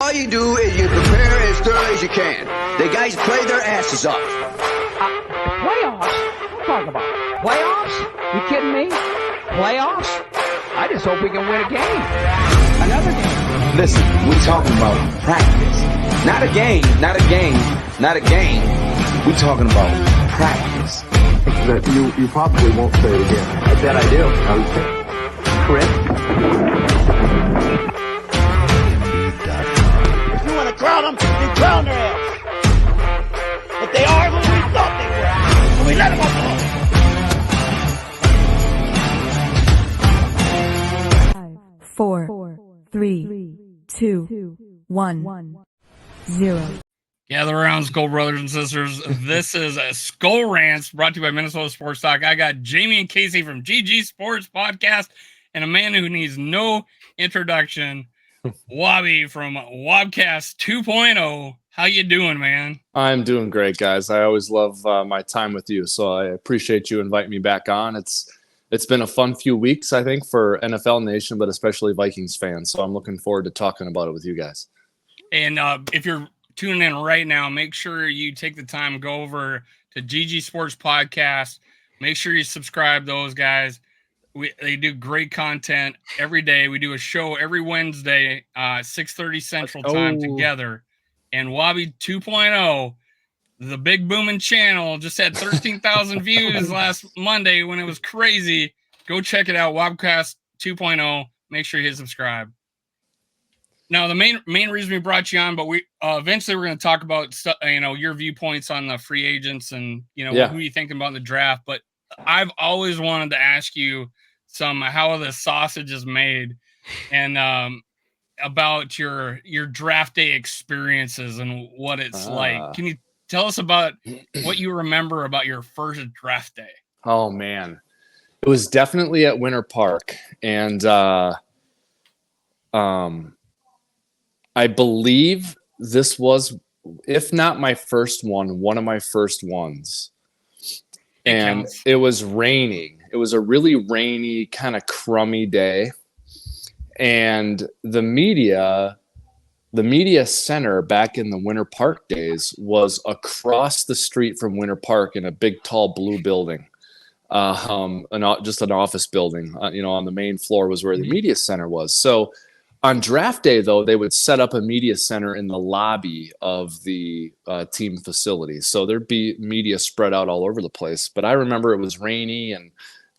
all you do is you prepare as thoroughly as you can. The guys play their asses off. Playoffs? Don't talk about it. Playoffs? You kidding me? Playoffs? I just hope we can win a game. Another game. Listen, we're talking about practice. Not a game, not a game, not a game. We're talking about practice. That you probably won't say it again. I bet I do. Okay. Chris? If you want to crown them, you crown their ass. But they are who we thought they were. And we let them off the hook. 4, 3, 2, 1, 0. Gather around, SKOL brothers and sisters. This is a SKOL RantZ brought to you by Minnesota Sports Talk. I got Jamie and Casey from GG Sports Podcast and a man who needs no introduction, Wobby from Wobcast 2.0. How you doing, man? I'm doing great, guys. I always love my time with you, so I appreciate you inviting me back on. It's been a fun few weeks, I think, for NFL Nation, but especially Vikings fans. So I'm looking forward to talking about it with you guys. And if you're tuning in right now, make sure you take the time, go over to GG Sports Podcast. Make sure you subscribe those guys. They do great content every day. We do a show every Wednesday, 6:30 Central Time together. And Wobby 2.0, the big booming channel, just had 13,000 views last Monday when it was crazy. Go check it out, Wobcast 2.0. Make sure you hit subscribe. Now, the main reason we brought you on, but we eventually we're going to talk about your viewpoints on the free agents and who you thinking about in the draft. But I've always wanted to ask you how the sausage is made, and about your draft day experiences and what it's like. Can you tell us about what you remember about your first draft day? Oh man, it was definitely at Winter Park, and I believe this was, if not my first one of my first ones. And it was raining. It was a really rainy, kind of crummy day. And the media center back in the Winter Park days was across the street from Winter Park in a big, tall blue building. Just an office building, on the main floor was where the media center was. So on draft day, though, they would set up a media center in the lobby of the team facility. So there'd be media spread out all over the place. But I remember it was rainy and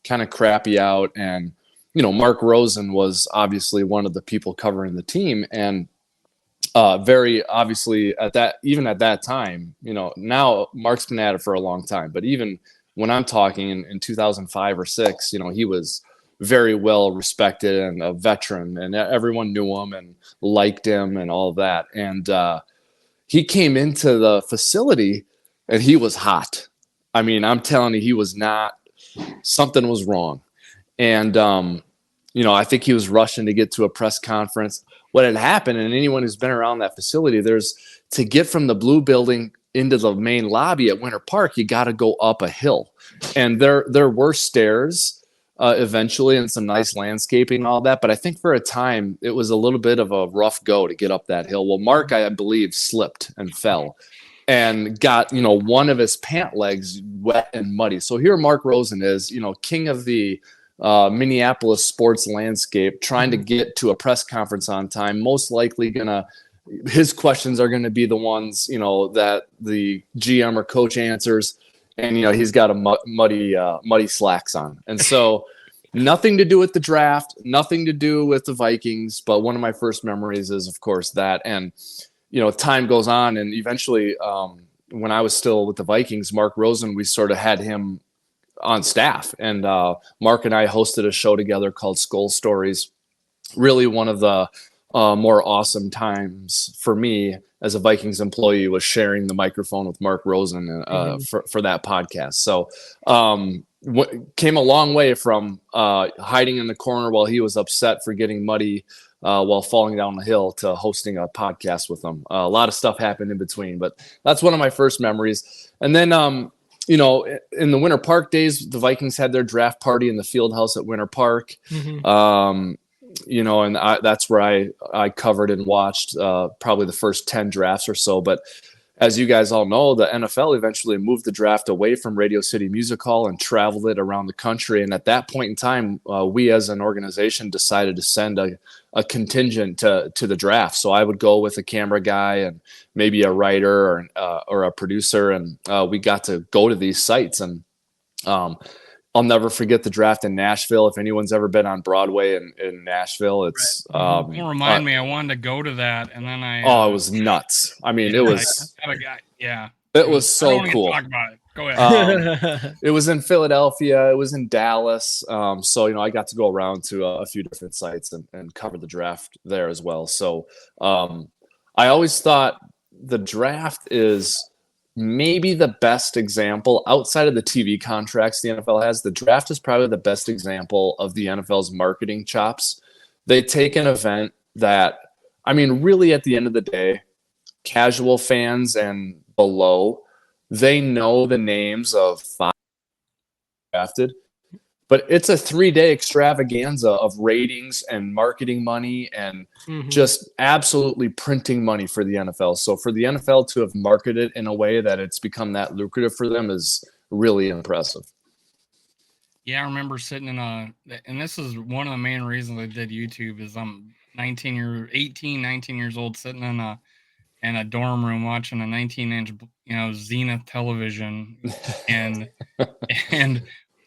kind of crappy out. And, Mark Rosen was obviously one of the people covering the team. And very obviously at that time, now Mark's been at it for a long time. But even when I'm talking in 2005 or 6, he was very well respected and a veteran, and everyone knew him and liked him and all of that. And he came into the facility and he was hot. I mean, I'm telling you, he was not, something was wrong. And, I think he was rushing to get to a press conference. What had happened, and anyone who's been around that facility, to get from the blue building into the main lobby at Winter Park, you got to go up a hill. And there were stairs eventually, and some nice landscaping and all that. But I think for a time, it was a little bit of a rough go to get up that hill. Well, Mark, I believe, slipped and fell and got, one of his pant legs wet and muddy. So here Mark Rosen is, king of the Minneapolis sports landscape, trying to get to a press conference on time, most likely his questions are going to be the ones, that the GM or coach answers. And, he's got a muddy slacks on. And so nothing to do with the draft, nothing to do with the Vikings. But one of my first memories is, of course, that. And, time goes on. And eventually, when I was still with the Vikings, Mark Rosen, we sort of had him on staff. And Mark and I hosted a show together called SKOL Stories. Really one of the more awesome times for me as a Vikings employee was sharing the microphone with Mark Rosen for that podcast. So came a long way from hiding in the corner while he was upset for getting muddy while falling down the hill to hosting a podcast with him. A lot of stuff happened in between, but that's one of my first memories. And then, in the Winter Park days, the Vikings had their draft party in the field house at Winter Park. and that's where I covered and watched probably the first 10 drafts or so. But as you guys all know, the NFL eventually moved the draft away from Radio City Music Hall and traveled it around the country. And at that point in time, we as an organization decided to send a contingent to the draft. So I would go with a camera guy and maybe a writer or a producer. And we got to go to these sites. And I'll never forget the draft in Nashville. If anyone's ever been on Broadway in Nashville, it's Don't remind me. I wanted to go to that, and then it was nuts. I mean, it was. It was so cool. Talk about it. Go ahead. It was in Philadelphia. It was in Dallas. So I got to go around to a few different sites and cover the draft there as well. So I always thought the draft is maybe the best example outside of the TV contracts the NFL has. The draft is probably the best example of the NFL's marketing chops. They take an event that, really at the end of the day, casual fans and below, they know the names of 5 drafted, but it's a 3-day extravaganza of ratings and marketing money and just absolutely printing money for the NFL. So for the NFL to have marketed in a way that it's become that lucrative for them is really impressive. Yeah, I remember sitting and this is one of the main reasons I did YouTube is I'm 19 years old, sitting in a dorm room watching a 19-inch, Zenith television, and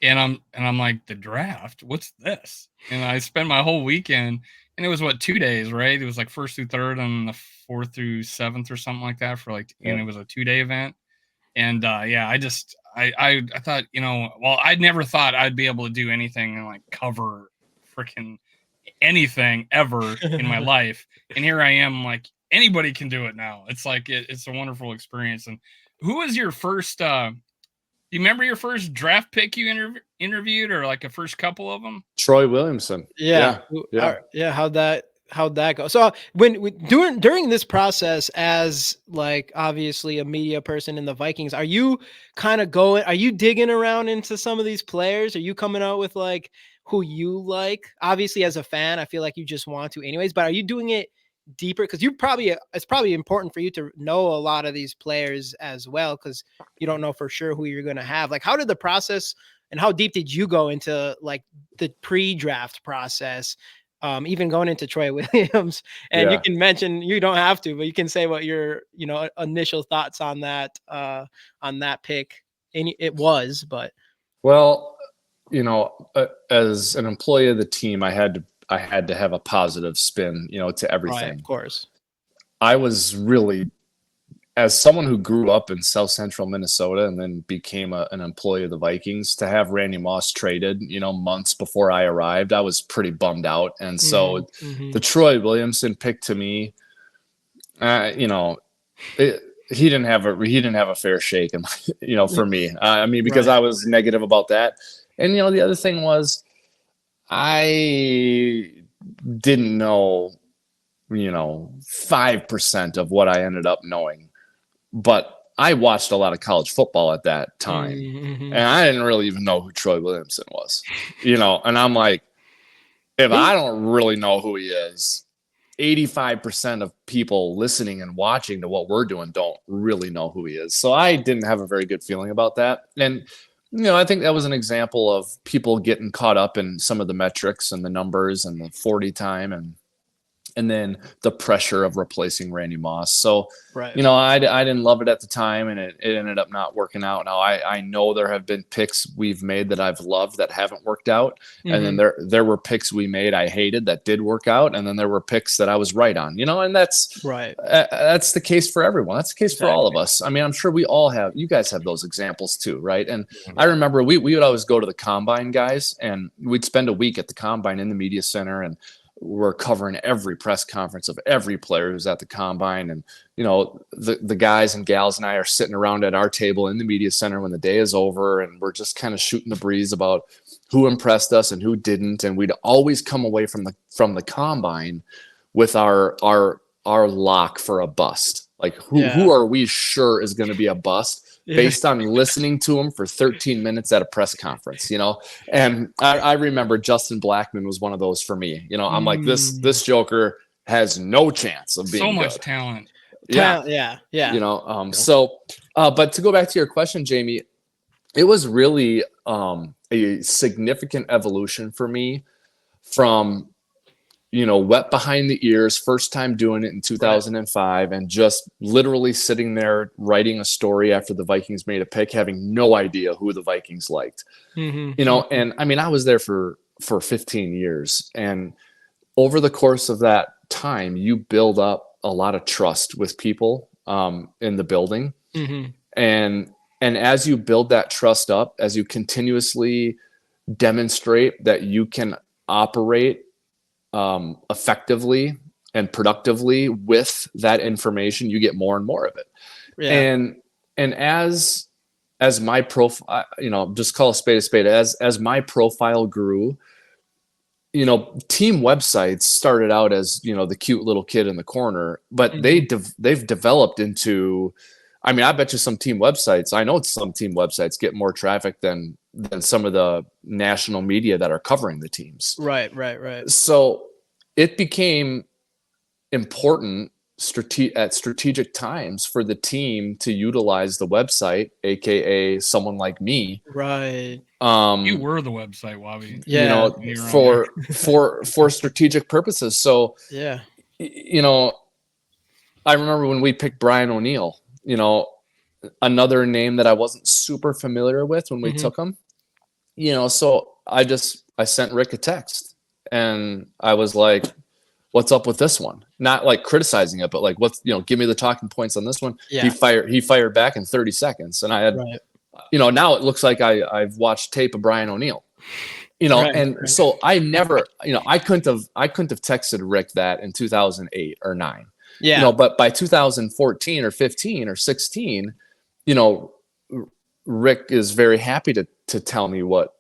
I'm like, the draft, what's this? And I spent my whole weekend, and it was 2 days, right? It was like 1st through 3rd and the 4th through 7th or something like that and it was a 2-day event. And I thought, I never thought I'd be able to do anything and like cover freaking anything ever in my life. And here I am, like, anybody can do it now. It's like, it's a wonderful experience. And who was your first, do you remember your first draft pick you interviewed, or like a first couple of them? Troy Williamson. Yeah. How'd that go? So during this process, as like obviously a media person in the Vikings, are you digging around into some of these players? Are you coming out with like who you like? Obviously, as a fan, I feel like you just want to anyways, but are you doing it deeper? Because it's probably important for you to know a lot of these players as well, because you don't know for sure who you're going to have. Like, how did the process and how deep did you go into like the pre-draft process, even going into Troy Williams? And you can mention, you don't have to, but you can say what your initial thoughts on that pick it was. But well, as an employee of the team, I had to have a positive spin, to everything. Right, of course. I was really, as someone who grew up in South Central Minnesota and then became an employee of the Vikings, to have Randy Moss traded, months before I arrived, I was pretty bummed out. And so the Troy Williamson pick, to me, he didn't have a fair shake, for me. Because I was negative about that. And the other thing was, I didn't know, 5% of what I ended up knowing, but I watched a lot of college football at that time, and I didn't really even know who Troy Williamson was, and I'm like, if I don't really know who he is, 85% of people listening and watching to what we're doing don't really know who he is. So I didn't have a very good feeling about that. And I think that was an example of people getting caught up in some of the metrics and the numbers and the 40 time and then the pressure of replacing Randy Moss. So, right. I didn't love it at the time, and it ended up not working out. Now I know there have been picks we've made that I've loved that haven't worked out. And then there were picks we made I hated that did work out. And then there were picks that I was right on, and that's right. That's the case for everyone. That's the case for all of us. I'm sure we all have, you guys have those examples too. Right. And I remember we would always go to the combine, guys, and we'd spend a week at the combine in the media center, and we're covering every press conference of every player who's at the combine. And, the guys and gals and I are sitting around at our table in the media center when the day is over, and we're just kind of shooting the breeze about who impressed us and who didn't. And we'd always come away from the combine with our lock for a bust. Like who are we sure is going to be a bust? based on listening to him for 13 minutes at a press conference, and I remember Justin Blackman was one of those for me. I'm like, this Joker has no chance of being so much good. talent. Yeah. So, but to go back to your question, Jamie, it was really a significant evolution for me from, wet behind the ears, first time doing it in 2005, and just literally sitting there writing a story after the Vikings made a pick, having no idea who the Vikings liked. And I mean, I was there for 15 years, and over the course of that time, you build up a lot of trust with people in the building. And as you build that trust up, as you continuously demonstrate that you can operate effectively and productively with that information, you get more and more of it. And as my profile, just call a spade, as my profile grew, team websites started out as, the cute little kid in the corner, but they've developed into, I mean, I bet you some team websites, I know some team websites get more traffic than some of the national media that are covering the teams. Right. So it became important at strategic times for the team to utilize the website, AKA someone like me. Right. You were the website, Wobby. Yeah. For strategic purposes. So, I remember when we picked Brian O'Neill, another name that I wasn't super familiar with when we took him, so I sent Rick a text and I was like, what's up with this one? Not like criticizing it, but like, give me the talking points on this one. Yeah. He fired back in 30 seconds. And I had, now it looks like I've watched tape of Brian O'Neill, so I never, I couldn't have texted Rick that in 2008 or 9. Yeah. But by 2014 or 15 or 16, Rick is very happy to tell me what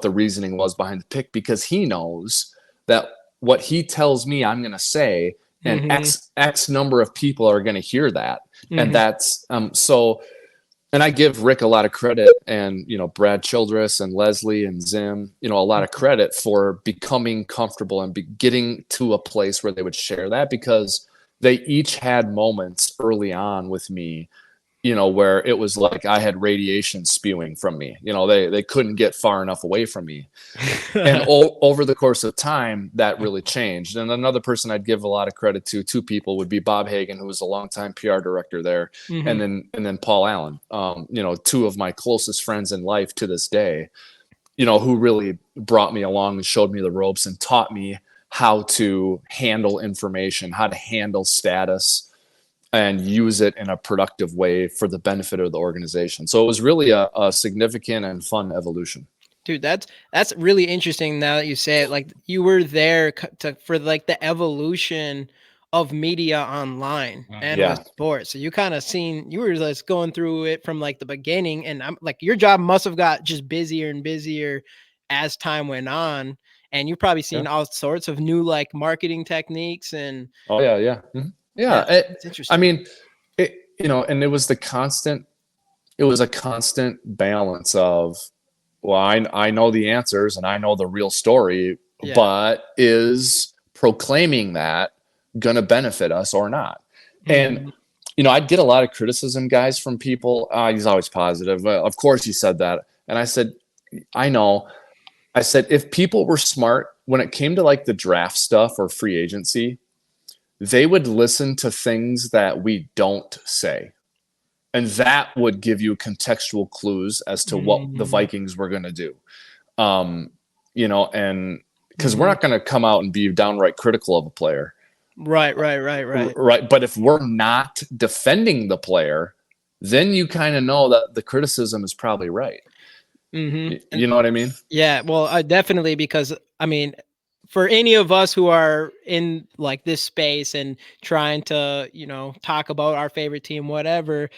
the reasoning was behind the pick, because he knows that what he tells me I'm going to say, and X number of people are going to hear that. And that's so, and I give Rick a lot of credit, and, Brad Childress and Leslie and Zim, a lot of credit for becoming comfortable and getting to a place where they would share that, because they each had moments early on with me, where it was like I had radiation spewing from me. They couldn't get far enough away from me. And over the course of time, that really changed. And another person I'd give a lot of credit to, two people, would be Bob Hagan, who was a longtime PR director there, and then Paul Allen, two of my closest friends in life to this day, who really brought me along and showed me the ropes and taught me how to handle information, how to handle status, and use it in a productive way for the benefit of the organization. So it was really a significant and fun evolution. Dude, that's really interesting now that you say it. Like, you were there for like the evolution of media online and with sports. So you kind of you were just going through it from like the beginning, and I'm like, your job must have got just busier and busier as time went on. And you've probably seen all sorts of new like marketing techniques and. Oh yeah. Yeah, it's interesting. I mean, and it was a constant balance of, well, I know the answers and I know the real story, but is proclaiming that going to benefit us or not? And, I'd get a lot of criticism, guys, from people. He's always positive. Of course he said that. And I said, I know. I said, if people were smart when it came to like the draft stuff or free agency, they would listen to things that we don't say. And that would give you contextual clues as to what the Vikings were going to do. And because we're not going to come out and be downright critical of a player. Right. But if we're not defending the player, then you kind of know that the criticism is probably right. You know what I mean? Yeah, well, definitely, because I mean, for any of us who are in like this space and trying to, talk about our favorite team, whatever,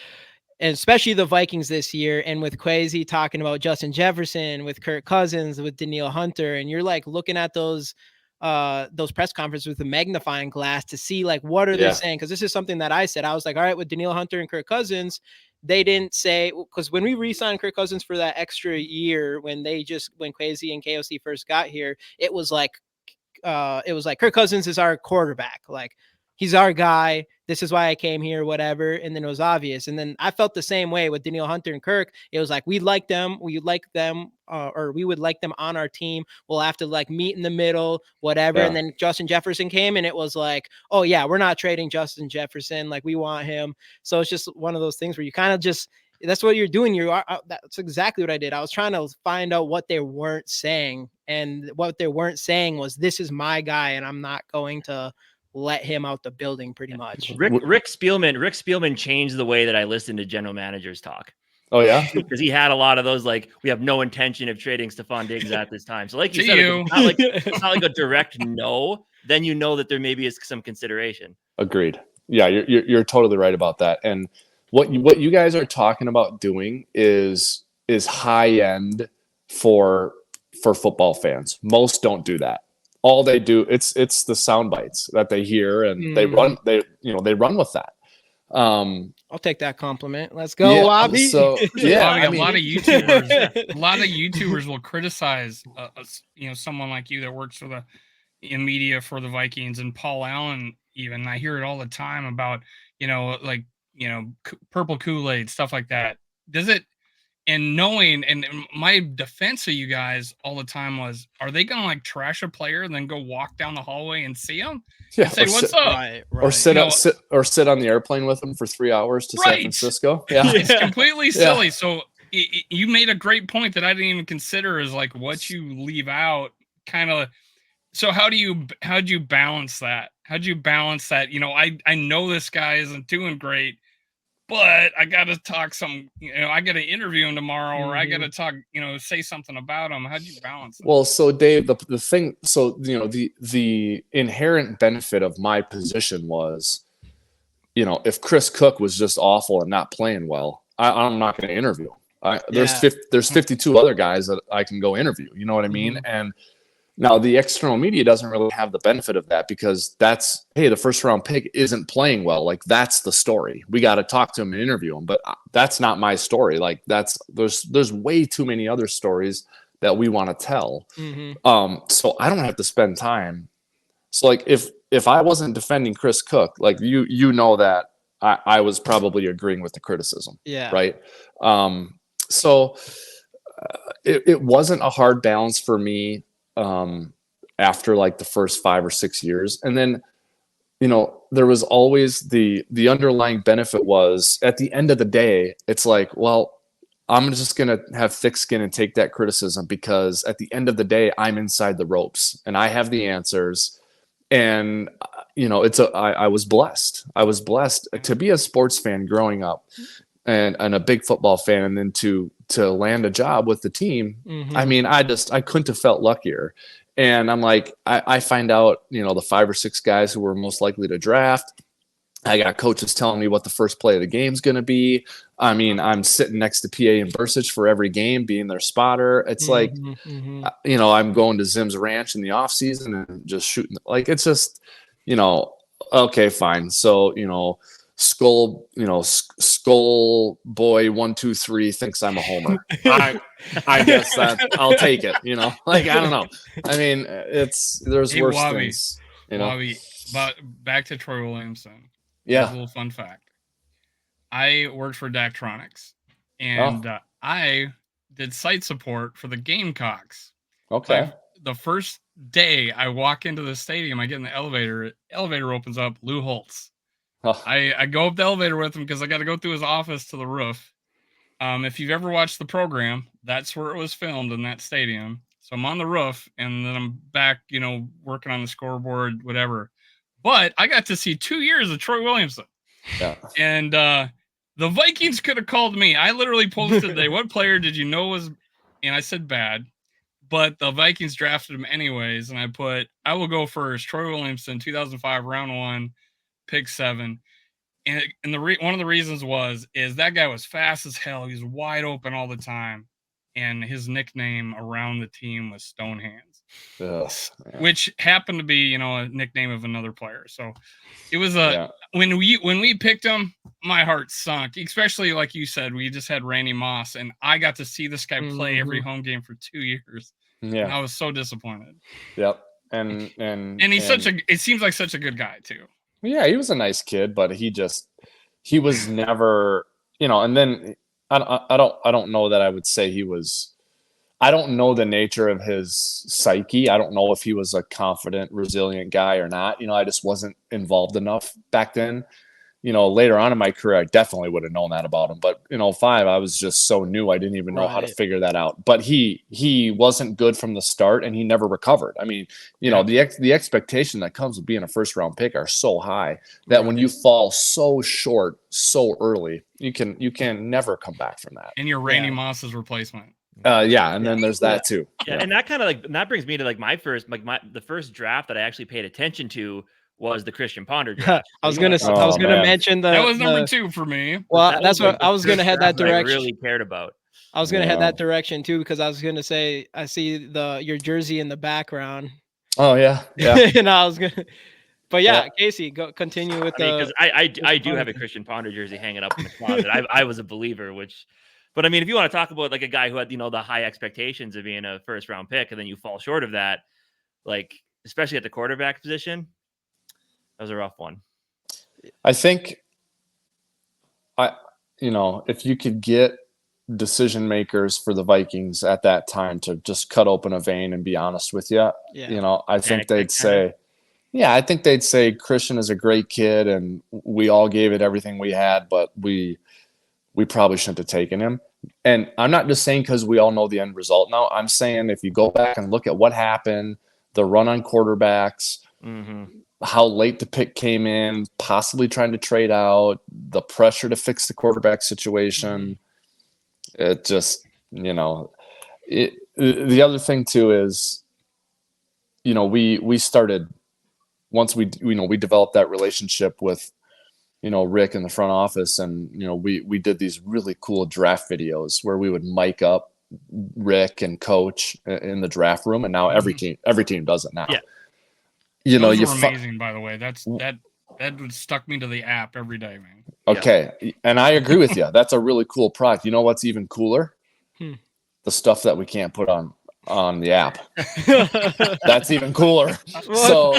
and especially the Vikings this year, and with Kwesi talking about Justin Jefferson, with Kirk Cousins, with Danielle Hunter, and you're like looking at those press conferences with a magnifying glass to see like what are they saying, because this is something that I said. I was like, all right, with Danielle Hunter and Kirk Cousins, they didn't say, because when we re-signed Kirk Cousins for that extra year, when Kwesi and KOC first got here, it was like Kirk Cousins is our quarterback. Like, he's our guy. This is why I came here, whatever. And then it was obvious. And then I felt the same way with Danielle Hunter and Kirk. It was like, we like them. We like them, or we would like them on our team. We'll have to like meet in the middle, whatever. Yeah. And then Justin Jefferson came, and it was like, oh yeah, we're not trading Justin Jefferson. Like, we want him. So it's just one of those things where you kind of just, that's what you're doing. That's exactly what I did. I was trying to find out what they weren't saying. And what they weren't saying was, this is my guy, and I'm not going to let him out the building, pretty much. Rick Spielman changed the way that I listened to general managers talk. Oh yeah, because he had a lot of those, like, we have no intention of trading Stephon Diggs at this time. So like you said, it's not like a direct no. Then you know that there maybe is some consideration. Agreed. Yeah, you're totally right about that. And what you guys are talking about doing is high end for football fans. Most don't do that. All they do, it's the sound bites that they hear, and they run with that. I'll take that compliment. Let's go, Wobby. So yeah, a lot of YouTubers will criticize someone like you that works in media for the Vikings, and Paul Allen even. I hear it all the time about purple Kool-Aid, stuff like that. Does it? And knowing, and my defense of you guys all the time was, are they going to like trash a player and then go walk down the hallway and see him? Yeah, and say, what's up? Right. Or sit on the airplane with them for 3 hours to San Francisco. Yeah. It's completely silly. So you made a great point that I didn't even consider, is like what you leave out kind of. So how'd you balance that? How'd you balance that? I know this guy isn't doing great, but I got to talk I got to interview him tomorrow, or I got to talk, say something about him. How do you balance that? Well, so Dave, the thing, so, the inherent benefit of my position was, if Chris Cook was just awful and not playing well, I'm not going to interview him. There's 52 other guys that I can go interview. You know what I mean? And now the external media doesn't really have the benefit of that, because that's, hey, the first round pick isn't playing well. Like, that's the story. We got to talk to him and interview him, but that's not my story. Like, there's way too many other stories that we want to tell. So I don't have to spend time. So like, if I wasn't defending Chris Cook, like that I was probably agreeing with the criticism. Yeah. Right. So it wasn't a hard balance for me after like the first 5 or 6 years. And then, there was always the underlying benefit was, at the end of the day, it's like, well, I'm just going to have thick skin and take that criticism, because at the end of the day, I'm inside the ropes and I have the answers. And, I was blessed. I was blessed to be a sports fan growing up, and a big football fan, and then to land a job with the team. I mean, I couldn't have felt luckier. And I'm like, I find out, the 5 or 6 guys who were most likely to draft. I got coaches telling me what the first play of the game is going to be. I mean, I'm sitting next to PA and Bursich for every game, being their spotter. It's like, I'm going to Zim's ranch in the off season and just shooting. Like, it's just, okay, fine. So, Skull boy 1 2 3 thinks I'm a homer. I guess that I'll take it. Like, I don't know. I mean, there's worse things. Wobby, but back to Troy Williamson. Yeah, a little fun fact. I worked for Daktronics, and I did site support for the Gamecocks. Okay. The first day I walk into the stadium, I get in the elevator. Elevator opens up. Lou Holtz. I go up the elevator with him because I got to go through his office to the roof. If you've ever watched the program, that's where it was filmed, in that stadium. So I'm on the roof, and then I'm back, working on the scoreboard, whatever. But I got to see 2 years of Troy Williamson. Yeah. And the Vikings could have called me. I literally posted today, what player did you know was, and I said bad, but the Vikings drafted him anyways. And I put, I will go first. Troy Williamson, 2005, round 1, pick 7. And one of the reasons is that guy was fast as hell. He was wide open all the time. And his nickname around the team was Stonehands, which happened to be, a nickname of another player. So it was when we picked him, my heart sunk. Especially like you said, we just had Randy Moss, and I got to see this guy play every home game for 2 years. Yeah, and I was so disappointed. Yep, and he's it seems like such a good guy too. Yeah, he was a nice kid, but he was never, and then I don't know that I would say he was. I don't know the nature of his psyche. I don't know if he was a confident, resilient guy or not. I just wasn't involved enough back then. Later on in my career, I definitely would have known that about him. But 05, I was just so new. I didn't even know how to figure that out. But he wasn't good from the start, and he never recovered. I mean, the expectation that comes with being a first round pick are so high that when you fall so short so early, you can never come back from that. And you're Randy Moss's replacement. And then there's that too. Yeah, and that kind of that brings me to my first the first draft that I actually paid attention to was the Christian Ponder draft. I was gonna mention that was number 2 for me. Well, that's what I was gonna head that direction. I really cared about. I was gonna head that direction too because I was gonna say I see your jersey in the background. Oh yeah. And I was gonna. But Casey, continue with because I do have a Christian Ponder jersey hanging up in the closet. I was a believer, but I mean, if you want to talk about like a guy who had the high expectations of being a first round pick and then you fall short of that, like especially at the quarterback position, that was a rough one. I think if you could get decision makers for the Vikings at that time to just cut open a vein and be honest with you, I think they'd say. Yeah, I think they'd say Christian is a great kid and we all gave it everything we had, but we probably shouldn't have taken him. And I'm not just saying because we all know the end result now. I'm saying if you go back and look at what happened, the run on quarterbacks, how late the pick came in, possibly trying to trade out, the pressure to fix the quarterback situation. It just, the other thing too is, we started once we developed that relationship with, Rick in the front office, and we did these really cool draft videos where we would mic up Rick and coach in the draft room, and now every team does it now. Yeah, those were amazing. By the way, that stuck me to the app every day, man. Okay, and I agree with you. That's a really cool product. You know what's even cooler? The stuff that we can't put on the app. That's even cooler. So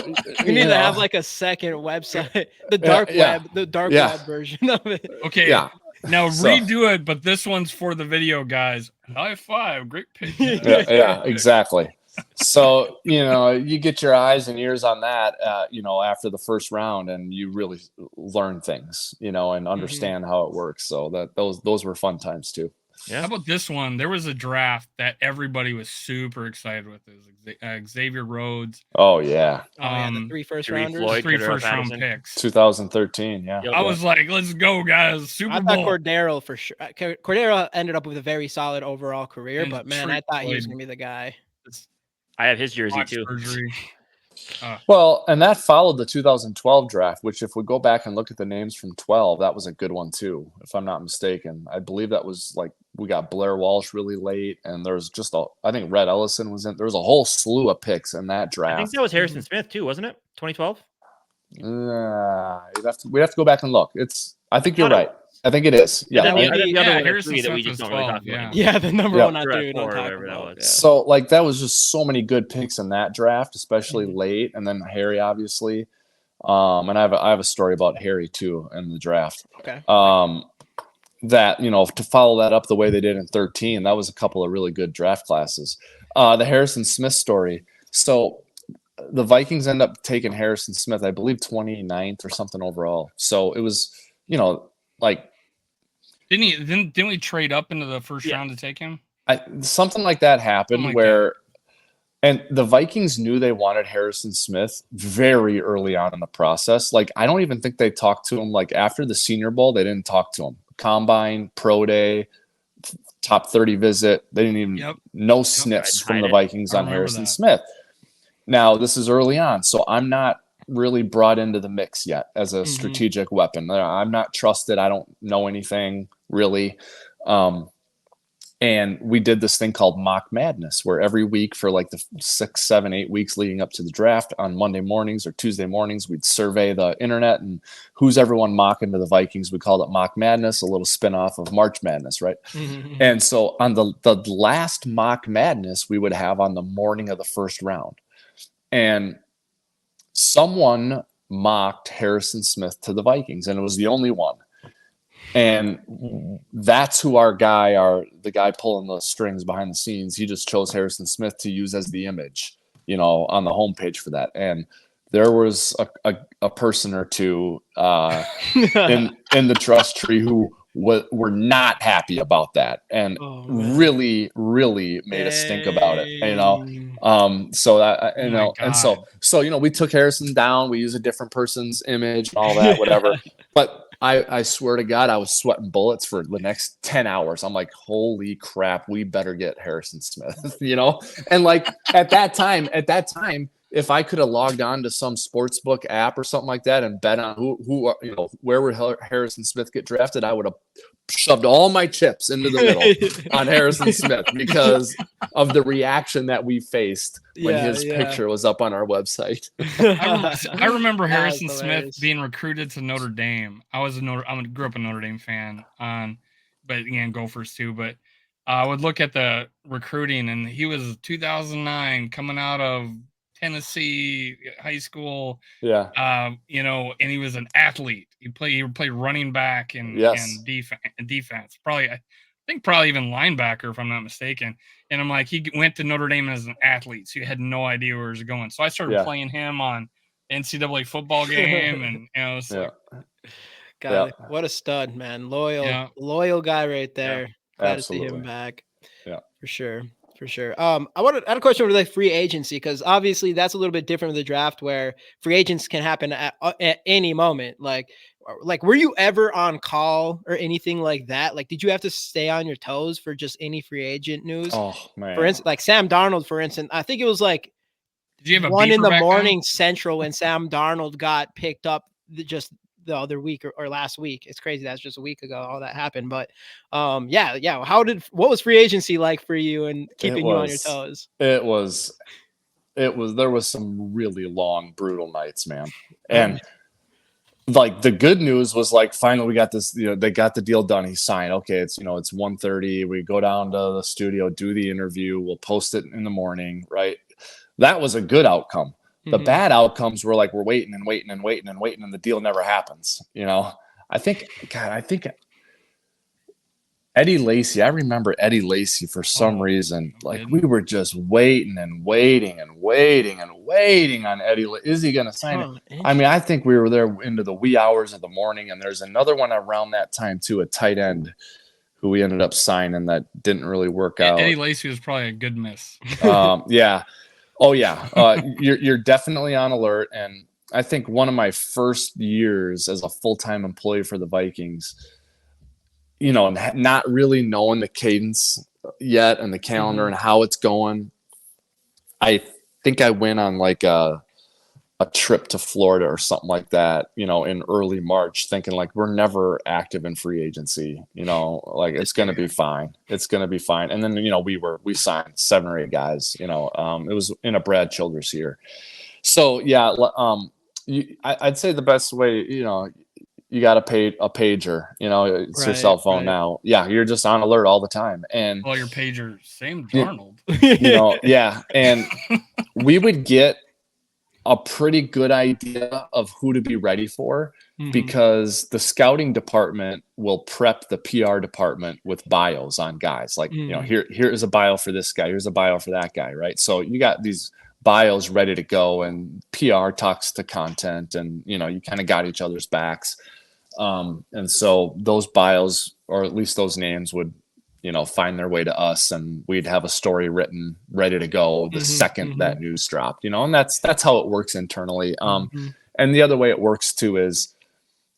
we need to have like a second website, the dark web version of it. Okay. Yeah. Now redo it, but this one's for the video guys. High five, great pick. Yeah, exactly. So, you get your eyes and ears on that, after the first round, and you really learn things, and understand how it works. So that those were fun times too. Yeah. How about this one? There was a draft that everybody was super excited with. It was Xavier Rhodes. Oh yeah. The three first rounders. Three first round picks. 2013. Yeah. I was like, let's go, guys. Super Bowl. I thought Cordero for sure. Cordero ended up with a very solid overall career, but man, I thought he was gonna be the guy. I have his jersey too. Well, and that followed the 2012 draft, which if we go back and look at the names from 12, that was a good one too, if I'm not mistaken. I believe that was like we got Blair Walsh really late, and there was I think Red Ellison was in. There was a whole slew of picks in that draft. I think that was Harrison Smith too, wasn't it? 2012. We'd have to go back and look. I think you're right. I think it is. Yeah. The other one Harrison Smith that we just don't really talk about. Yeah, the number one I do not talk about. So like that was just so many good picks in that draft, especially late, and then Harry obviously. And I have a story about Harry too in the draft. Okay. That to follow that up the way they did in 13, that was a couple of really good draft classes. The Harrison Smith story. So the Vikings end up taking Harrison Smith, I believe 29th or something overall. So it was, like. Didn't we trade up into the first round to take him? Something like that happened and the Vikings knew they wanted Harrison Smith very early on in the process. Like, I don't even think they talked to him. Like after the Senior Bowl, they didn't talk to him. Combine, Pro Day, top 30 visit. They didn't even no sniffs from the Vikings on Harrison Smith. Now this is early on, so I'm not really brought into the mix yet as a strategic weapon. I'm not trusted. I don't know anything really. And we did this thing called Mock Madness, where every week for like the 6, 7, 8 weeks leading up to the draft, on Monday mornings or Tuesday mornings, we'd survey the internet and who's everyone mocking to the Vikings. We called it Mock Madness, a little spinoff of March Madness, right? Mhm. And so on the last Mock Madness, we would have on the morning of the first round. And someone mocked Harrison Smith to the Vikings, and it was the only one. And that's who the guy pulling the strings behind the scenes. He just chose Harrison Smith to use as the image, on the homepage for that. And there was a person or two in the trust tree who were not happy about that, and really made a stink about it. So that and we took Harrison down. We used a different person's image and all that, whatever. But I swear to God, I was sweating bullets for the next 10 hours. I'm like, holy crap, we better get Harrison Smith, And like at that time, if I could have logged on to some sportsbook app or something like that and bet on where would Harrison Smith get drafted, I would have shoved all my chips into the middle on Harrison Smith because of the reaction that we faced when his picture was up on our website. I remember Harrison Smith being recruited to Notre Dame. I grew up a Notre Dame fan, but Gophers too. But I would look at the recruiting, and he was 2009 coming out of Tennessee high school. Yeah. And he was an athlete. He played running back and defense. I think probably even linebacker, if I'm not mistaken. And I'm like, he went to Notre Dame as an athlete, so he had no idea where he was going. So I started playing him on NCAA football game, and it's like, God, what a stud, man! Loyal guy right there. Glad Absolutely. to see him back. Yeah, for sure. I had a question with free agency, because obviously that's a little bit different with the draft, where free agents can happen at any moment. Like, were you ever on call or anything like that? Like, did you have to stay on your toes for just any free agent news? Oh man, for instance, like Sam Darnold, for instance, I think it was like did you have 1 in the morning Central when Sam Darnold got picked up just the other week or last week. It's crazy. That's just a week ago all that happened. But what was free agency like for you and keeping you on your toes? There was some really long, brutal nights, man. And like the good news was like, finally we got this, they got the deal done. He signed. Okay. It's 1:30. We go down to the studio, do the interview. We'll post it in the morning. Right. That was a good outcome. The bad outcomes were like, we're waiting and waiting and waiting and waiting, and the deal never happens. I think Eddie Lacy, I remember Eddie Lacy for some reason. Like, we were just waiting and waiting and waiting and waiting on Eddie. Is he going to sign it? I mean, I think we were there into the wee hours of the morning, and there's another one around that time too, a tight end who we ended up signing that didn't really work out. Eddie Lacy was probably a good miss. Yeah. Oh yeah. You're definitely on alert. And I think one of my first years as a full-time employee for the Vikings, not really knowing the cadence yet and the calendar and how it's going. I think I went on like a trip to Florida or something like that, in early March, thinking like, we're never active in free agency, like it's going to be fine. It's going to be fine. And then, we signed 7 or 8 guys, it was in a Brad Childress year. So yeah, I'd say the best way, you got to pay a pager, it's your cell phone now. Yeah. You're just on alert all the time. And your pager, same Darnold, yeah. And we would get a pretty good idea of who to be ready for, because the scouting department will prep the PR department with bios on guys. Like, here is a bio for this guy. Here's a bio for that guy. Right. So you got these bios ready to go, and PR talks to content, and, you kind of got each other's backs. And so those bios, or at least those names, would, find their way to us, and we'd have a story written, ready to go the second that news dropped, and that's how it works internally. And the other way it works too is,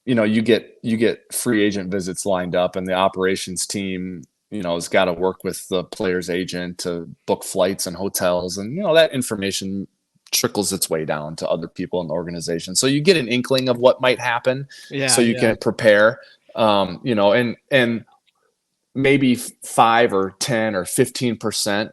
you get free agent visits lined up, and the operations team, has got to work with the player's agent to book flights and hotels, and, that information trickles its way down to other people in the organization. So you get an inkling of what might happen, so you can prepare, and maybe 5 or 10 or 15%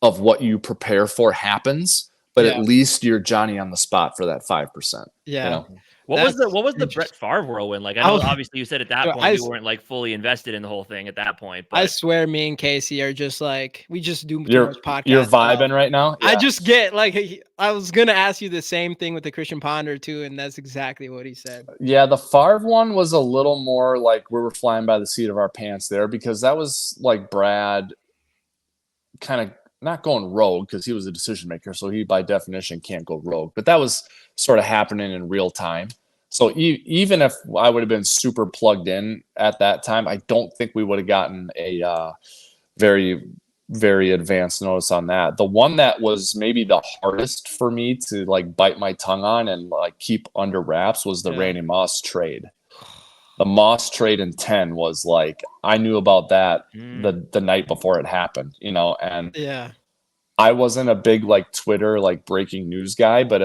of what you prepare for happens, but at least you're Johnny on the spot for that 5%. Yeah. You know? What was the Brett Favre whirlwind like? I know obviously you said at that point you weren't like fully invested in the whole thing at that point. But I swear, me and Casey are just like we just do too You're much podcast. You're vibing right now. Yeah. I just get like I was gonna ask you the same thing with the Christian Ponder too, and that's exactly what he said. Yeah, the Favre one was a little more like we were flying by the seat of our pants there because that was like Brad kind of not going rogue because he was a decision maker, so he by definition can't go rogue. But that was sort of happening in real time. So even if I would have been super plugged in at that time, I don't think we would have gotten a very, very advanced notice on that. The one that was maybe the hardest for me to like bite my tongue on and like keep under wraps was the Randy Moss trade. The Moss trade in 10 was like, I knew about that the night before it happened, you know, and I wasn't a big like Twitter, like breaking news guy, but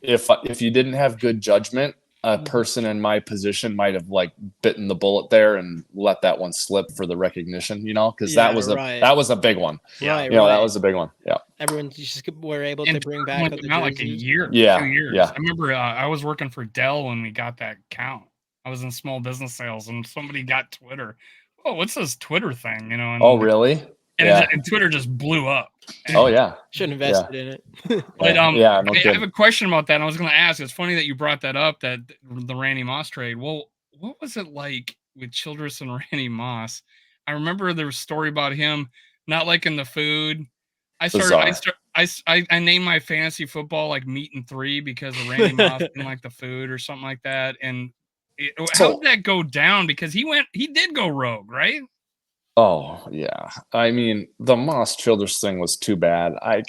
if you didn't have good judgment, a person in my position might have like bitten the bullet there and let that one slip for the recognition, you know, because that was a big one. Right, you know, that was a big one. Yeah. Everyone just were able to bring back not like a year, 2 years. I remember I was working for Dell when we got that count. I was in small business sales and somebody got Twitter. Oh, what's this Twitter thing? You know? And, oh, really? And Twitter just blew up. And, oh yeah. Should have invested in it. But I have a question about that. And I was going to ask. It's funny that you brought that up. That the Randy Moss trade. Well, what was it like with Childress and Randy Moss? I remember there was a story about him not liking the food. I named my fantasy football like Meat and 3 because of Randy Moss didn't like the food or something like that. And how did that go down? Because he did go rogue, right? Oh yeah. I mean, the Moss Childress thing was too bad. I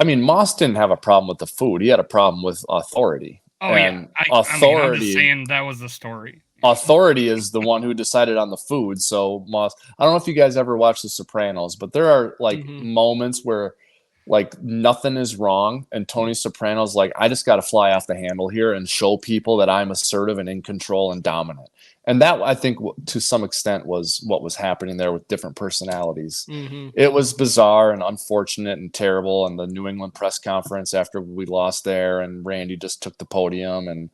mean, Moss didn't have a problem with the food. He had a problem with authority. Oh and yeah. I'm just saying that was the story. Authority is the one who decided on the food. So Moss, I don't know if you guys ever watched The Sopranos, but there are like moments where like nothing is wrong and Tony Soprano's like, I just got to fly off the handle here and show people that I'm assertive and in control and dominant. And that, I think, to some extent was what was happening there with different personalities. It was bizarre and unfortunate and terrible. And the New England press conference after we lost there and Randy just took the podium, and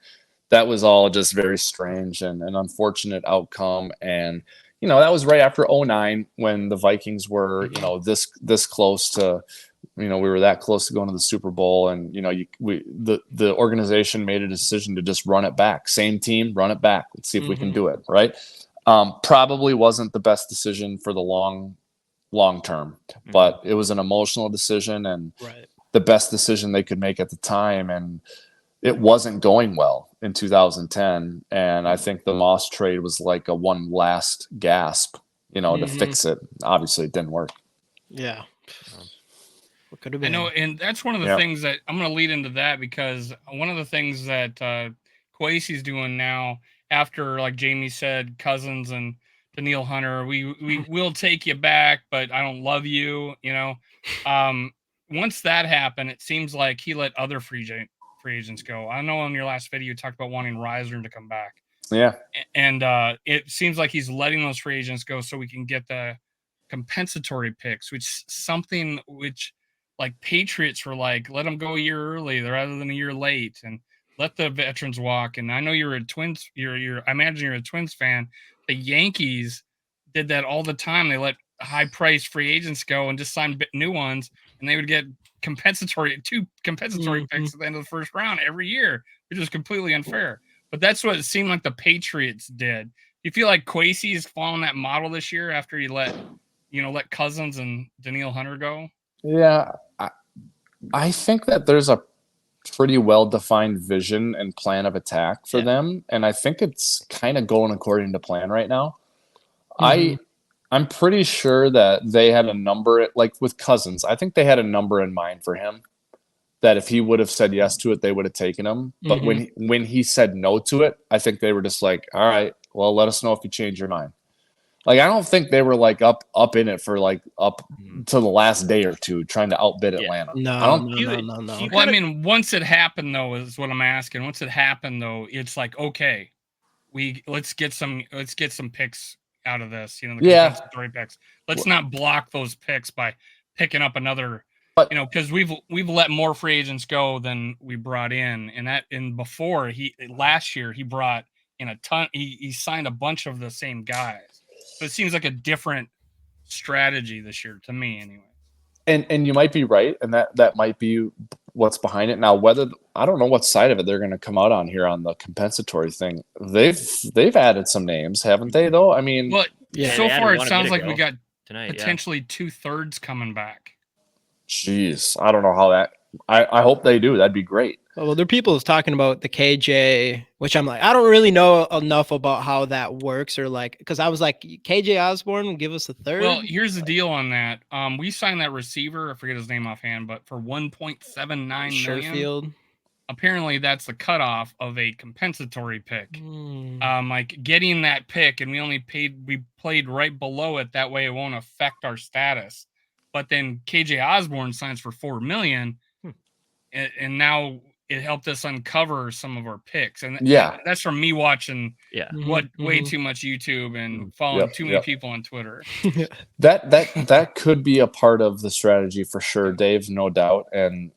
that was all just very strange and an unfortunate outcome. And, you know, that was right after 2009 when the Vikings were, you know, this close to, you know, we were that close to going to the Super Bowl, and you know, the organization made a decision to just run it back. Same team, run it back. Let's see if we can do it. Right? Probably wasn't the best decision for the long term, but it was an emotional decision and the best decision they could make at the time. And it wasn't going well in 2010. And I think the Moss trade was like a one last gasp, you know, to fix it. Obviously, it didn't work. Yeah. I know, and that's one of the things that I'm going to lead into that, because one of the things that Kwesi's doing now, after, like Jamie said, Cousins and Daniil Hunter, we will take you back, but I don't love you, you know. Once that happened, it seems like he let other free agents go. I know on your last video you talked about wanting Reisner to come back. Yeah. And it seems like he's letting those free agents go so we can get the compensatory picks, which something which, like, Patriots were like, let them go a year early rather than a year late, and let the veterans walk. And I know you're a Twins. I imagine you're a Twins fan. The Yankees did that all the time. They let high-priced free agents go and just sign new ones, and they would get two compensatory picks at the end of the first round every year, which is completely unfair. But that's what it seemed like the Patriots did. Do you feel like Kwesi is following that model this year after he let Cousins and Daniil Hunter go? Yeah, I think that there's a pretty well-defined vision and plan of attack for them, and I think it's kind of going according to plan right now. I'm pretty sure that they had a number, like with Cousins, I think they had a number in mind for him, that if he would have said yes to it, they would have taken him. But when he said no to it, I think they were just like, all right, well, let us know if you change your mind. Like, I don't think they were like up in it for like up to the last day or two trying to outbid Atlanta. No. Well, I mean, once it happened, though, is what I'm asking. Once it happened, though, it's like, okay, let's get some picks out of this. The Yeah. compensatory picks. Let's not block those picks by picking up another. But because we've let more free agents go than we brought in, and before last year he brought in a ton. He signed a bunch of the same guys, so it seems like a different strategy this year to me, anyway. And you might be right, and that might be what's behind it. Now, whether I don't know what side of it they're going to come out on here on the compensatory thing. They've added some names, haven't they? Though I mean, well, so far it sounds like we got tonight, potentially 2/3 coming back. Jeez, I don't know how that. I hope they do. That'd be great. Well, there are people talking about the KJ, which I'm like, I don't really know enough about how that works, or like, because I was like, KJ Osborne will give us a third. Well, here's the deal on that. We signed that receiver. I forget his name offhand, but for $1.79 million. Sherfield. Apparently, that's the cutoff of a compensatory pick. Like getting that pick, and we played right below it. That way, it won't affect our status. But then KJ Osborne signs for $4 million, and now it helped us uncover some of our picks. And that's from me watching way too much YouTube and following too many people on Twitter. That could be a part of the strategy for sure, Dave, no doubt. And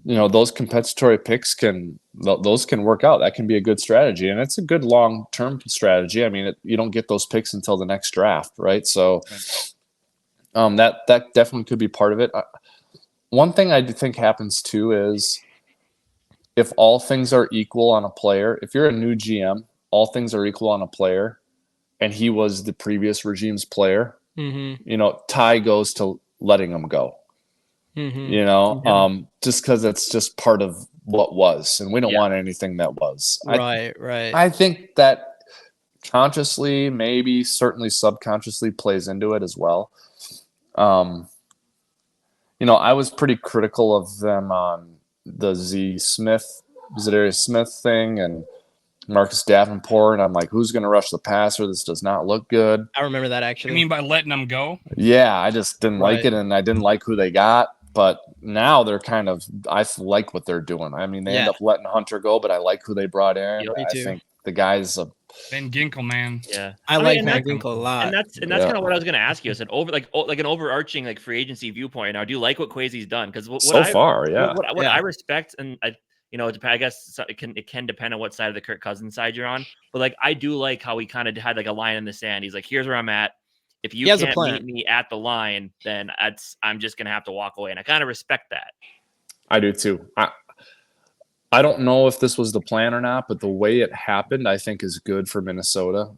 those compensatory picks can work out. That can be a good strategy, and it's a good long-term strategy. I mean, you don't get those picks until the next draft, right? So that definitely could be part of it. One thing I think happens too is if all things are equal on a player, if you're a new GM, all things are equal on a player, and he was the previous regime's player, tie goes to letting him go. Just because it's just part of what was, and we don't want anything that was. Right. I think that consciously, maybe certainly subconsciously plays into it as well. I was pretty critical of them on the Zadarius Smith thing and Marcus Davenport, and I'm like, who's going to rush the passer? This does not look good. I remember that, actually. You mean by letting them go? Yeah, I just didn't like it, and I didn't like who they got. But now they're I like what they're doing. I mean, they end up letting Hunter go, but I like who they brought in. Me too. I think the guy's Ben Ginkle, man. Yeah, I like Ben Ginkle a lot, and that's kind of what I was going to ask you. I said an overarching like free agency viewpoint. Now, do you like what Kwesi's done? Because what I respect, and I guess it can depend on what side of the Kirk Cousins side you're on. But like, I do like how he kind of had like a line in the sand. He's like, here's where I'm at. If you can't meet me at the line, then I'm just going to have to walk away. And I kind of respect that. I do too. I don't know if this was the plan or not, but the way it happened, I think, is good for Minnesota.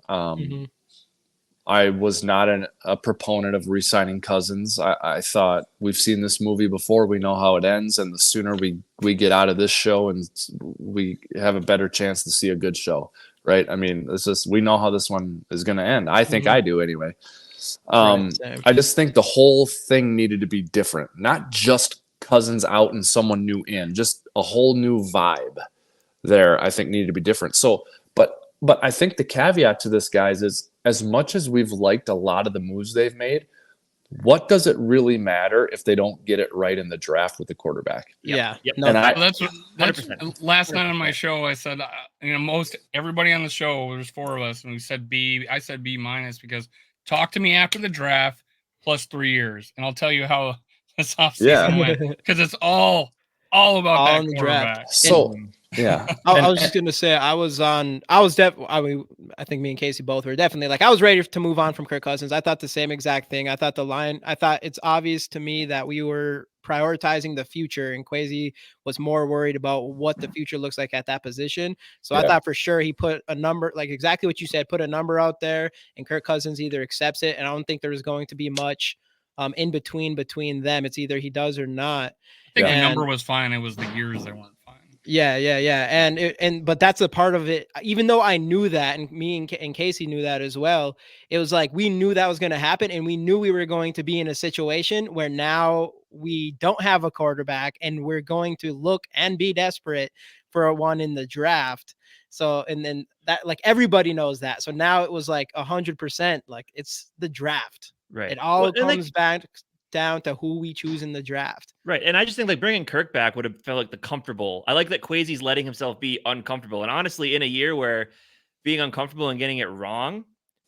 I was not a proponent of re-signing Cousins. I thought we've seen this movie before. We know how it ends, and the sooner we get out of this show and we have a better chance to see a good show, right? I mean, we know how this one is going to end. I think I do anyway. I just think the whole thing needed to be different, not just Cousins out and someone new in, just a whole new vibe there. I think needed to be different. So, but I think the caveat to this, guys, is as much as we've liked a lot of the moves they've made, what does it really matter if they don't get it right in the draft with the quarterback? Yeah. No, and that's last night on my show. I said, most everybody on the show, there's 4 of us, and we said B. I said B- because talk to me after the draft plus 3 years, and I'll tell you how this offseason went, because it's all about that quarterback. Draft. So yeah, I was just gonna say I think me and Casey both were definitely like, I was ready to move on from Kirk Cousins. I thought the same exact thing. I thought it's obvious to me that we were prioritizing the future, and Kwesi was more worried about what the future looks like at that position. So I thought for sure he put a number, like exactly what you said, put a number out there, and Kirk Cousins either accepts it, and I don't think there's going to be much in between them. It's either he does or not. I think the number was fine. It was the years that weren't fine. Yeah. But that's a part of it. Even though I knew that, and me and Casey knew that as well, it was like we knew that was going to happen, and we knew we were going to be in a situation where now we don't have a quarterback, and we're going to look and be desperate for a one in the draft. So, and then that, like, everybody knows that. So now it was like 100%, like it's the draft. Right. It all comes back down to who we choose in the draft. Right. And I just think like bringing Kirk back would have felt like the comfortable. I like that Kwesi's letting himself be uncomfortable. And honestly, in a year where being uncomfortable and getting it wrong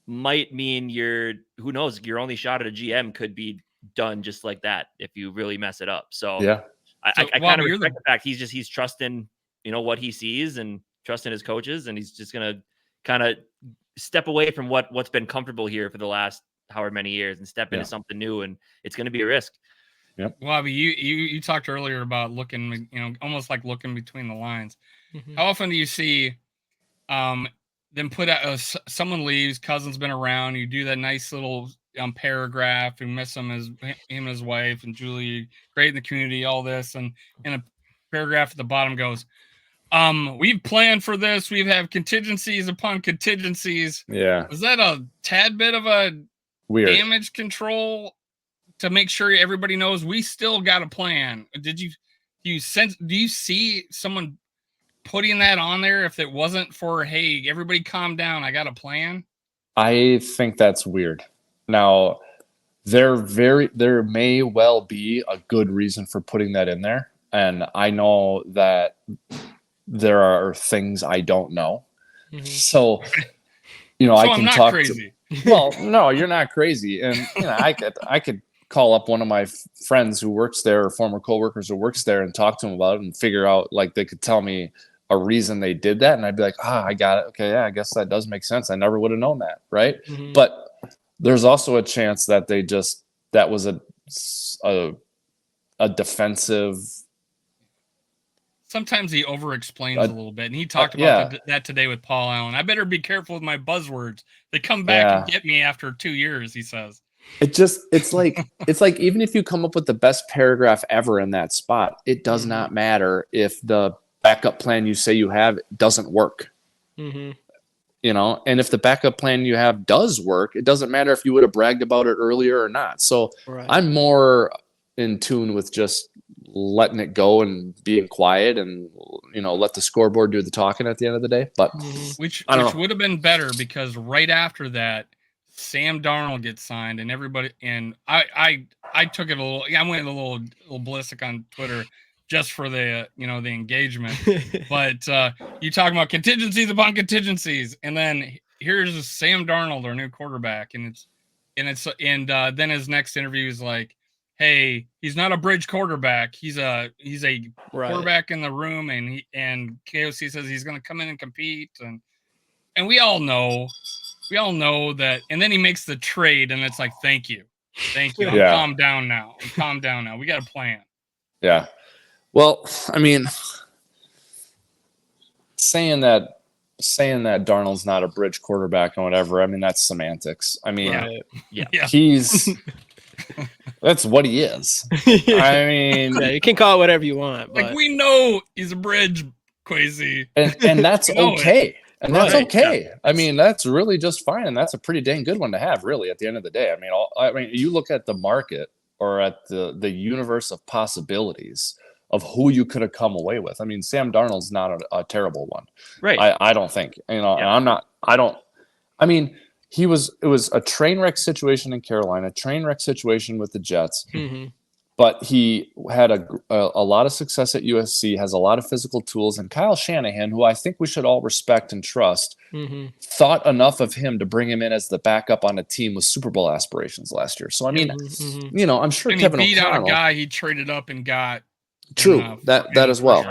might mean who knows, your only shot at a GM could be done just like that if you really mess it up. So Yeah. I kind of respect the fact he's trusting, what he sees and trusting his coaches, and he's just gonna kind of step away from what's been comfortable here for the last however many years and step into something new, and it's going to be a risk. Yep. Wobby, you talked earlier about looking, almost like looking between the lines. Mm-hmm. How often do you see them put out someone leaves, Cousins been around, you do that nice little paragraph, you miss him and his wife and Julie, great in the community, all this, and in a paragraph at the bottom goes, we've planned for this, we've had contingencies upon contingencies. Yeah. Was that a tad bit of a weird damage control to make sure everybody knows we still got a plan? Do you see someone putting that on there if it wasn't for, hey, everybody calm down, I got a plan? I think that's weird. Now, there may well be a good reason for putting that in there, and I know that there are things I don't know. Mm-hmm. So, so I can I'm not talk crazy. Well, no, you're not crazy, and I could call up one of my friends who works there or former coworkers who works there and talk to them about it and figure out, like, they could tell me a reason they did that, and I'd be like, I got it. Okay, yeah, I guess that does make sense. I never would have known that, right? Mm-hmm. But there's also a chance that that was a defensive. Sometimes he over-explains a little bit, and he talked about that today with Paul Allen. I better be careful with my buzzwords. They come back and get me after 2 years, he says. It's like even if you come up with the best paragraph ever in that spot, it does not matter if the backup plan you say you have doesn't work. Mm-hmm. And if the backup plan you have does work, it doesn't matter if you would have bragged about it earlier or not. So I'm more in tune with just letting it go and being quiet and, let the scoreboard do the talking at the end of the day. But which would have been better, because right after that, Sam Darnold gets signed and everybody, and I took it I went a little ballistic on Twitter just for the, the engagement. But you talking about contingencies upon contingencies, and then here's Sam Darnold, our new quarterback, and then his next interview is like, hey, he's not a bridge quarterback. He's a quarterback in the room, and KOC says he's going to come in and compete, and we all know that. And then he makes the trade, and it's like, thank you. Calm down now. We got a plan. Yeah. Well, I mean, saying that Darnold's not a bridge quarterback and whatever, I mean, that's semantics. I mean, he's that's what he is. I mean, you can call it whatever you want. But... Like, we know he's a bridge, Quasi. And that's okay. And that's okay. Yeah. I mean, that's really just fine. And that's a pretty dang good one to have, really, at the end of the day. I mean, you look at the market or at the universe of possibilities of who you could have come away with. I mean, Sam Darnold's not a terrible one. Right. I don't think, and it was a train wreck situation in Carolina, train wreck situation with the Jets. Mm-hmm. But he had a lot of success at USC, has a lot of physical tools, and Kyle Shanahan, who I think we should all respect and trust, thought enough of him to bring him in as the backup on a team with Super Bowl aspirations last year. So, I mean, I'm sure and Kevin he beat O'Connell, out a guy he traded up and got. True, that as well.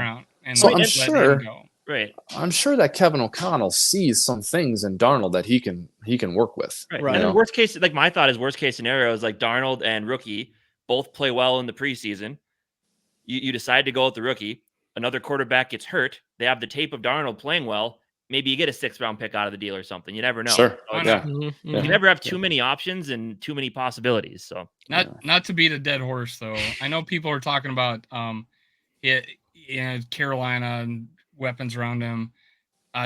So I'm sure, right? I'm sure that Kevin O'Connell sees some things in Darnold that he can work with. Right. And worst case, like my thought is worst case scenario is like Darnold and rookie both play well in the preseason. You decide to go with the rookie. Another quarterback gets hurt. They have the tape of Darnold playing well. Maybe you get a 6th round pick out of the deal or something. You never know. Sure. You never have too many options and too many possibilities. So not to beat a dead horse, though. I know people are talking about Carolina and weapons around him.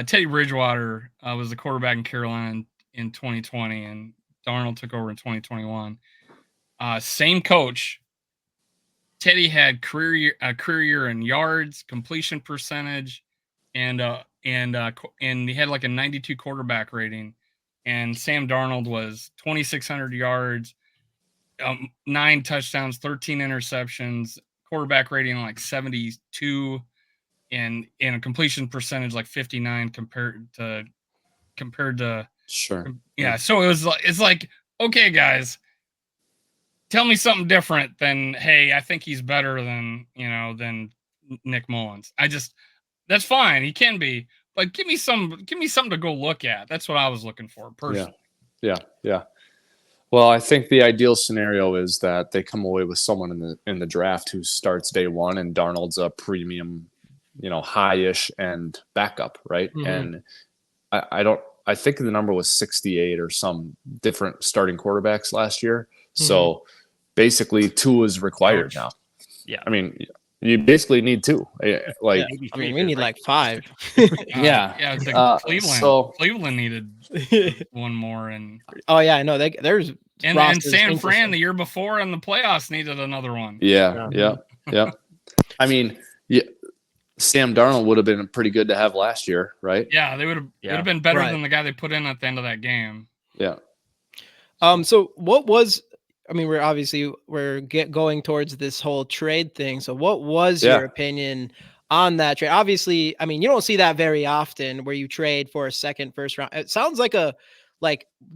Teddy Bridgewater was the quarterback in Carolina in 2020, and Darnold took over in 2021. Same coach. Teddy had career year in yards, completion percentage, and he had like a 92 quarterback rating. And Sam Darnold was 2,600 yards, 9 touchdowns, 13 interceptions, quarterback rating like 72, and a completion percentage like 59 compared to Sure. Yeah. So it's like, okay, guys, tell me something different than, hey, I think he's better than, than Nick Mullins. That's fine. He can be, but give me something to go look at. That's what I was looking for personally. Yeah. Well, I think the ideal scenario is that they come away with someone in the draft who starts day one, and Darnold's a premium, high-ish and backup, right? And I think the number was 68 or some different starting quarterbacks last year. So basically 2 is required now. Yeah. I mean, you basically need 2. Like, I mean, we need like 5. Yeah. Cleveland. So Cleveland needed one more, and oh yeah, I know. There's and San Fran the year before in the playoffs needed another one. Yeah. I mean, Sam Darnold would have been pretty good to have last year, right? Yeah, they would have been better than the guy they put in at the end of that game. Yeah. So what was? I mean, we're going towards this whole trade thing. So what was your opinion on that trade? Obviously, I mean, you don't see that very often where you trade for a first round. It sounds like the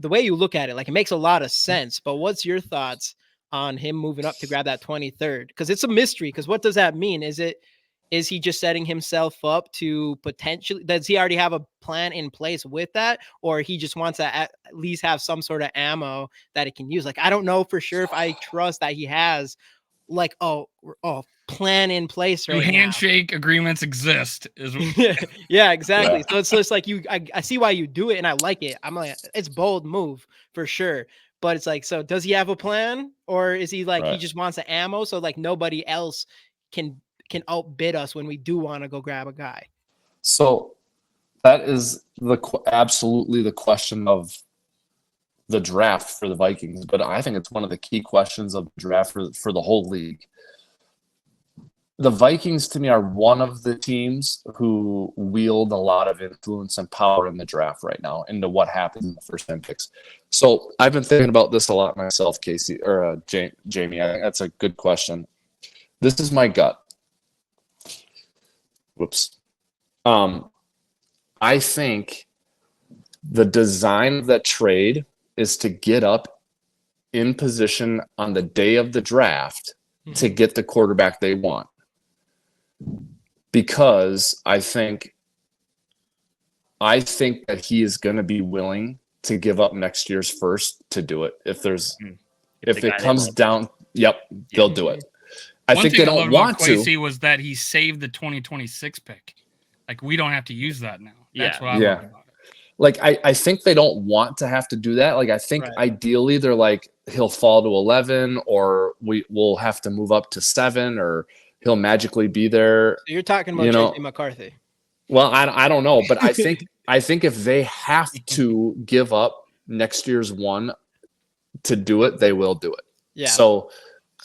way you look at it, like it makes a lot of sense. But what's your thoughts on him moving up to grab that 23rd? Because it's a mystery. Because what does that mean? Is he just setting himself up to potentially, does he already have a plan in place with that? Or he just wants to at least have some sort of ammo that he can use? Like, I don't know for sure if I trust that he has like, plan in place right now. Handshake agreements exist. Yeah, exactly. So it's just like I see why you do it and I like it. I'm like, it's bold move for sure. But it's like, so does he have a plan? Or is he like, he just wants the ammo? So like nobody else can outbid us when we do want to go grab a guy. So that is absolutely the question of the draft for the Vikings, but I think it's one of the key questions of the draft for the whole league. The Vikings, to me, are one of the teams who wield a lot of influence and power in the draft right now into what happens in the first 10 picks. So I've been thinking about this a lot myself, Casey, or Jamie. I think that's a good question. This is my gut. Whoops. I think the design of that trade is to get up in position on the day of the draft to get the quarterback they want. Because I think that he is going to be willing to give up next year's first to do it. If it comes down, they'll do it. I think they don't want to. Was that he saved the 2026 pick? Like, we don't have to use that now. That's what I love about it. Like, I think they don't want to have to do that. Like, I think ideally they're like, he'll fall to 11, or we'll have to move up to 7, or he'll magically be there. So you're talking about JJ McCarthy. Well, I don't know, but I think if they have to give up next year's 1 to do it, they will do it. Yeah. So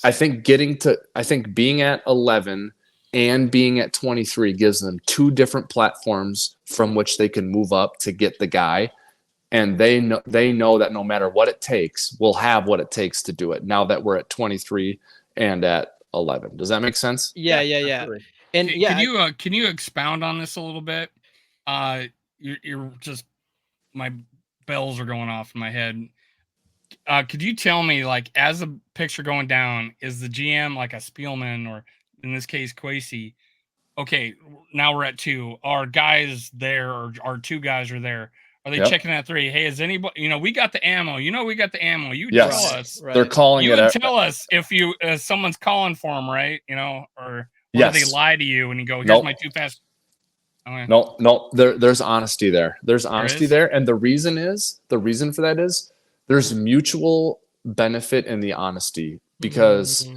I think being at 11 and being at 23 gives them 2 different platforms from which they can move up to get the guy. And they know that no matter what it takes, we'll have what it takes to do it now that we're at 23 and at 11. Does that make sense? Yeah. And can you expound on this a little bit? You're just, my bells are going off in my head. Could you tell me, like, as a picture going down, is the GM like a Spielman, or in this case, Kwesi? Okay, now we're at 2. Our guys there, or our 2 guys are there. Are they checking at 3? Hey, is anybody? We got the ammo. We got the ammo. You tell us. They're calling you it. You tell us if someone's calling for them, right? Or do they lie to you and you go, "Here's my 2 fast." Okay. No. There's honesty there. There's honesty there, and the reason for that is there's mutual benefit in the honesty, because,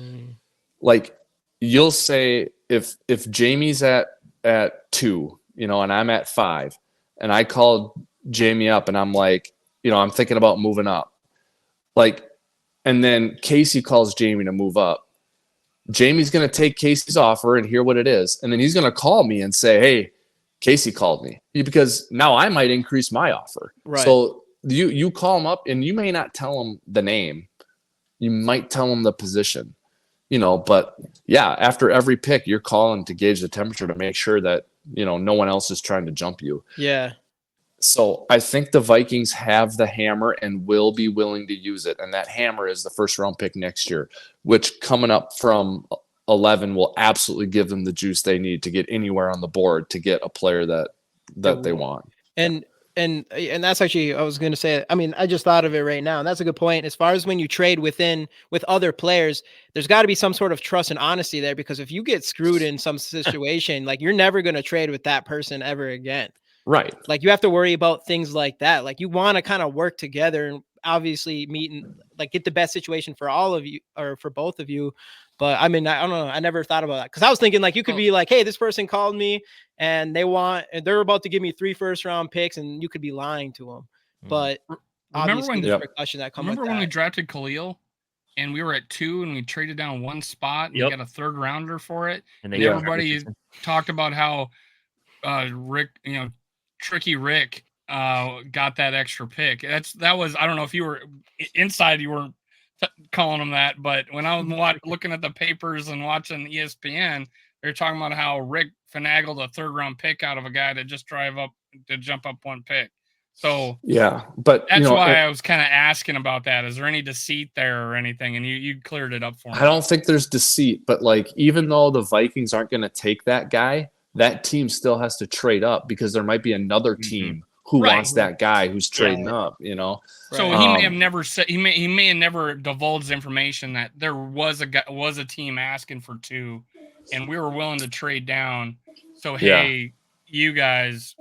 like, you'll say if Jamie's at 2, and I'm at 5, and I called Jamie up and I'm like, I'm thinking about moving up, like, and then Casey calls Jamie to move up. Jamie's going to take Casey's offer and hear what it is, and then he's going to call me and say, "Hey, Casey called me," because now I might increase my offer. Right. So you call him up, and you may not tell him the name, you might tell him the position, but after every pick, you're calling to gauge the temperature to make sure that no one else is trying to jump you. Yeah. So I think the Vikings have the hammer and will be willing to use it. And that hammer is the first round pick next year, which coming up from 11 will absolutely give them the juice they need to get anywhere on the board to get a player that they want. And that's actually, I was going to say, I mean, I just thought of it right now. And that's a good point. As far as when you trade with other players, there's got to be some sort of trust and honesty there, because if you get screwed in some situation, like you're never going to trade with that person ever again. Right. Like you have to worry about things like that. Like you want to kind of work together and obviously meet and like get the best situation for all of you or for both of you. But I mean, I don't know. I never thought about that, because I was thinking like you could be like, hey, this person called me and they're about to give me 3 first-round picks, and you could be lying to them. But remember when repercussions that come with when that. we drafted Khalil and we were at 2 and we traded down 1 spot and we got a 3rd rounder for it, and everybody talked about how Rick, Tricky Rick got that extra pick. That was, I don't know if you were inside, you weren't calling him that, but when I was looking at the papers and watching ESPN, they're talking about how Rick finagled a 3rd round pick out of a guy to just jump up 1 pick. So yeah, but that's why I was kind of asking about that. Is there any deceit there or anything? And you cleared it up for me. I don't think there's deceit, but like, even though the Vikings aren't going to take that guy, that team still has to trade up, because there might be another team who wants that guy who's trading up, So he may have never said, he may have never divulged information that there was a team asking for 2 and we were willing to trade down. So, hey, you guys,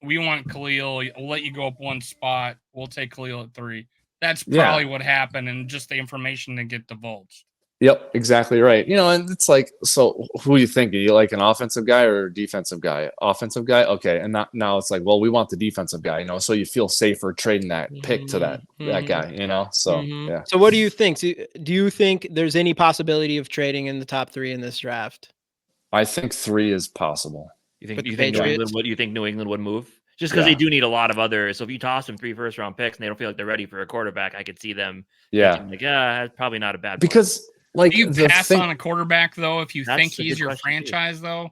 we want Khalil. We'll let you go up 1 spot. We'll take Khalil at 3. That's probably what happened, and just the information that get divulged. Yep, exactly right. And it's like, so who are you thinking? You like an offensive guy or a defensive guy? Offensive guy, okay. And now it's like, well, we want the defensive guy, so you feel safer trading that pick to that guy, So yeah. So what do you think? Do you think there's any possibility of trading in the top 3 in this draft? I think 3 is possible. You think New England would move? Just because they do need a lot of others. So if you toss them 3 first-round picks and they don't feel like they're ready for a quarterback, I could see them. That's probably not a bad. Because like, do you pass on a quarterback though if you think he's your franchise though?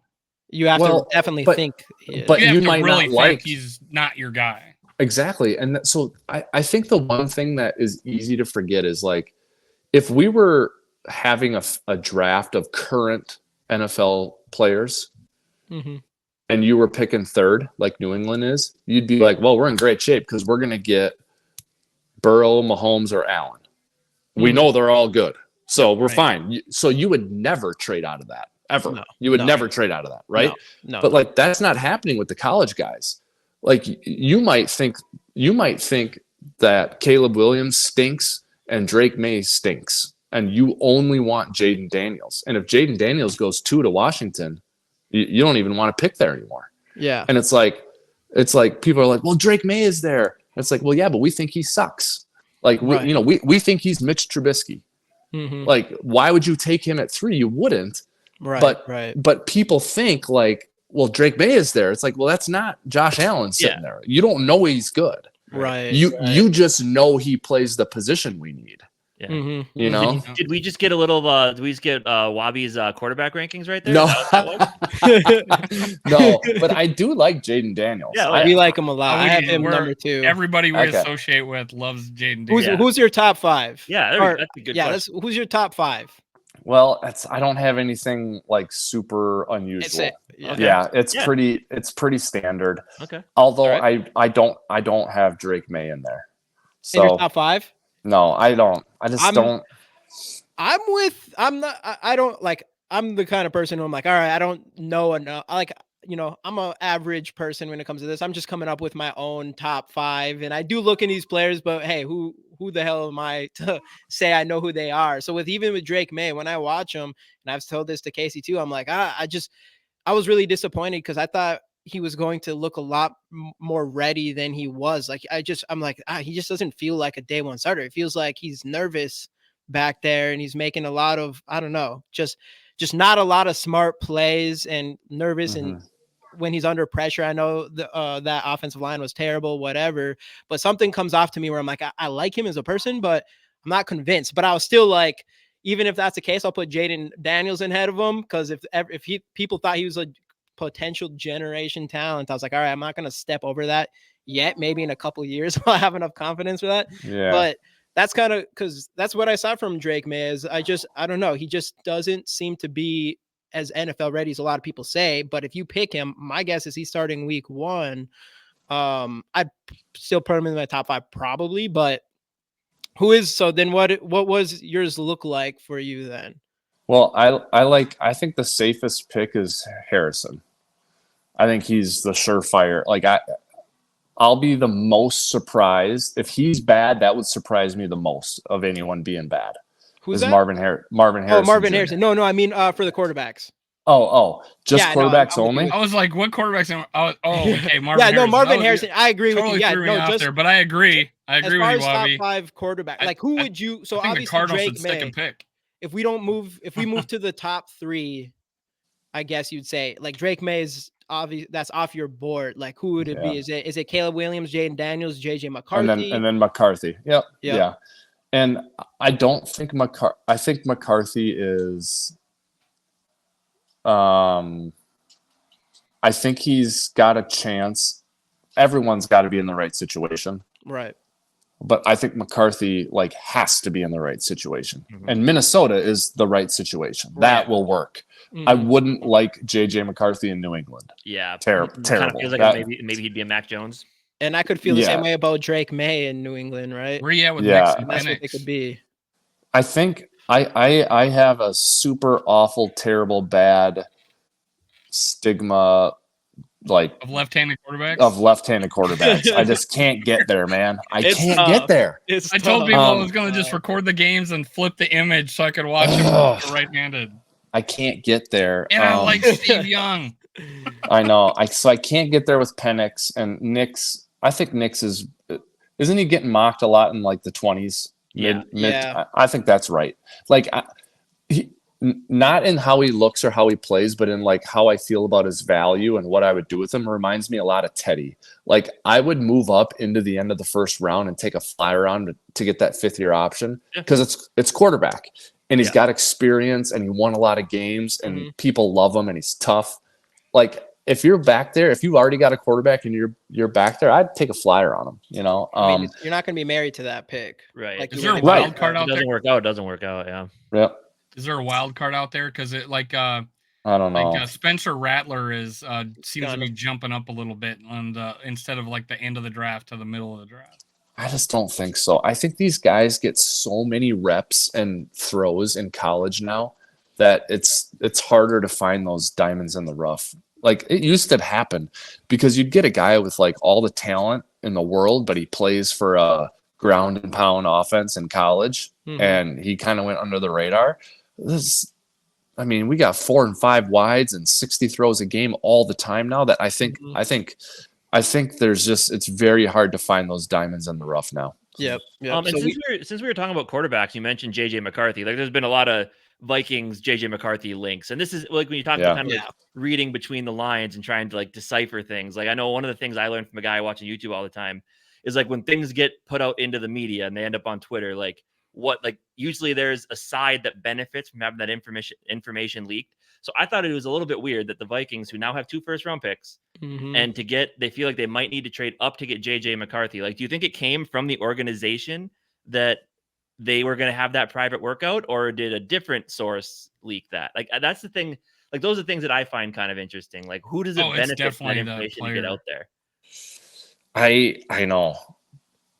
You have to definitely think, but you might really not like he's not your guy. Exactly, and so I think the one thing that is easy to forget is, like, if we were having a draft of current NFL players. And you were picking 3rd, like New England is, you'd be like, well, we're in great shape because we're going to get Burrow, Mahomes, or Allen. We know they're all good. So we're fine. So you would never trade out of that, ever. No, you would never trade out of that, right? No. But, like, that's not happening with the college guys. Like, you might think that Caleb Williams stinks and Drake May stinks, and you only want Jaden Daniels. And if Jaden Daniels goes 2 to Washington, you don't even want to pick there anymore. Yeah. And it's like people are like, well, Drake May is there. And it's like, well, yeah, but we think he sucks. Like, we think he's Mitch Trubisky. Like, why would you take him at 3? You wouldn't. Right. But people think like, well, Drake May is there. It's like, well, that's not Josh Allen sitting there. You don't know he's good. Right. You just know he plays the position we need. Yeah. Did we just get a little? Did we just get Wobby's quarterback rankings right there? No, no. But I do like Jaden Daniels. Yeah, we like him a lot. I have him number 2. Everybody we associate with loves Jaden Daniels. Who's your top 5? Yeah, that's a good question. Who's your top 5? Well, I don't have anything like super unusual. It's pretty standard. Okay. Although I don't have Drake May in there. So in your top 5? No, I don't. I just don't. I'm the kind of person who I'm like, all right, I don't know enough. I'm an average person when it comes to this. I'm just coming up with my own top 5, and I do look in these players, but hey, who the hell am I to say I know who they are? So even with Drake May, when I watch him, and I've told this to Casey too, I'm like, I was really disappointed because I thought he was going to look a lot more ready than he was. Like, I'm like, he just doesn't feel like a day 1 starter. It feels like he's nervous back there and he's making a lot of, I don't know, just not a lot of smart plays and nervous. And when he's under pressure, I know that offensive line was terrible, whatever, but something comes off to me where I'm like, I like him as a person, but I'm not convinced. But I was still like, even if that's the case, I'll put Jaden Daniels ahead of him. Cause if people thought he was potential generation talent. I was like, all right, I'm not going to step over that yet. Maybe in a couple of years I'll have enough confidence for that. Yeah. But that's kind of because that's what I saw from Drake May. Is I don't know. He just doesn't seem to be as NFL ready as a lot of people say. But if you pick him, my guess is he's starting week 1. I'd still put him in my top 5 probably, but who is so then what was yours look like for you then? Well, I think the safest pick is Harrison. I think he's the surefire. Like I'll be the most surprised if he's bad. That would surprise me the most of anyone being bad. Who's that? Marvin Harrison. Oh, Marvin Harrison. No, I mean for the quarterbacks. Just quarterbacks only. I was like, what quarterbacks? Okay, Marvin. Yeah, no, Marvin Harrison. I agree totally with you. Yeah, threw me off just there, but I agree. I agree with you, Wobby. Top 5 quarterback. Like who would you? So I think obviously the Cardinals Drake should stick May. and pick. If we move to the top 3, I guess you'd say like Drake May is obvious. That's off your board. Like who would it be? Is it Caleb Williams, Jaden Daniels, JJ McCarthy, and then McCarthy? Yep. Yeah. And I don't think I think McCarthy is. I think he's got a chance. Everyone's got to be in the right situation, right? But I think McCarthy has to be in the right situation, and Minnesota is the right situation. Right. That will work. I wouldn't like JJ McCarthy in New England. Yeah, terrible. Kind of feels like maybe he'd be a Mac Jones. And I could feel the same way about Drake May in New England, right? Where you at with Nix and that's Penix? what they could be. I think I have a super awful, terrible, bad stigma of left-handed quarterbacks. I just can't get there, man. I can't get there. I told people I was going to just record the games and flip the image so I could watch them right-handed. I can't get there. And I like Steve Young. I know. So I can't get there with Penix and Nix. I think Nix isn't he getting mocked a lot in the 20s? Yeah. I think that's right. Not in how he looks or how he plays, but in how I feel about his value and what I would do with him reminds me a lot of Teddy. I would move up into the end of the first round and take a flyer round to get that 5th-year option because it's quarterback and he's got experience and he won a lot of games and people love him and he's tough. If you're back there, if you already got a quarterback and you're back there, I'd take a flyer on him. I mean, you're not going to be married to that pick, right? Is there a wild card out there? It doesn't work out. Yeah. Yep. Is there a wild card out there? Because it I don't know. Spencer Rattler seems to be jumping up a little bit instead of the end of the draft to the middle of the draft. I just don't think so. I think these guys get so many reps and throws in college now that it's harder to find those diamonds in the rough. It used to happen because you'd get a guy with all the talent in the world, but he plays for a ground and pound offense in college and he kind of went under the radar. We got 4 and 5 wides and 60 throws a game all the time now that I think there's it's very hard to find those diamonds in the rough now. Yep. And since we were talking about quarterbacks, you mentioned JJ McCarthy. There's been a lot of Vikings JJ McCarthy links, and this is when you talk about reading between the lines and trying to decipher things. I know one of the things I learned from a guy watching YouTube all the time is when things get put out into the media and they end up on Twitter, usually there's a side that benefits from having that information leaked. So I thought it was a little bit weird that the Vikings, who now have 2 first-round picks, and they feel like they might need to trade up to get JJ McCarthy. Do you think it came from the organization that they were going to have that private workout, or did a different source leak that? That's the thing. Those are things that I find kind of interesting. Who does it benefit from that information to get out there? I know.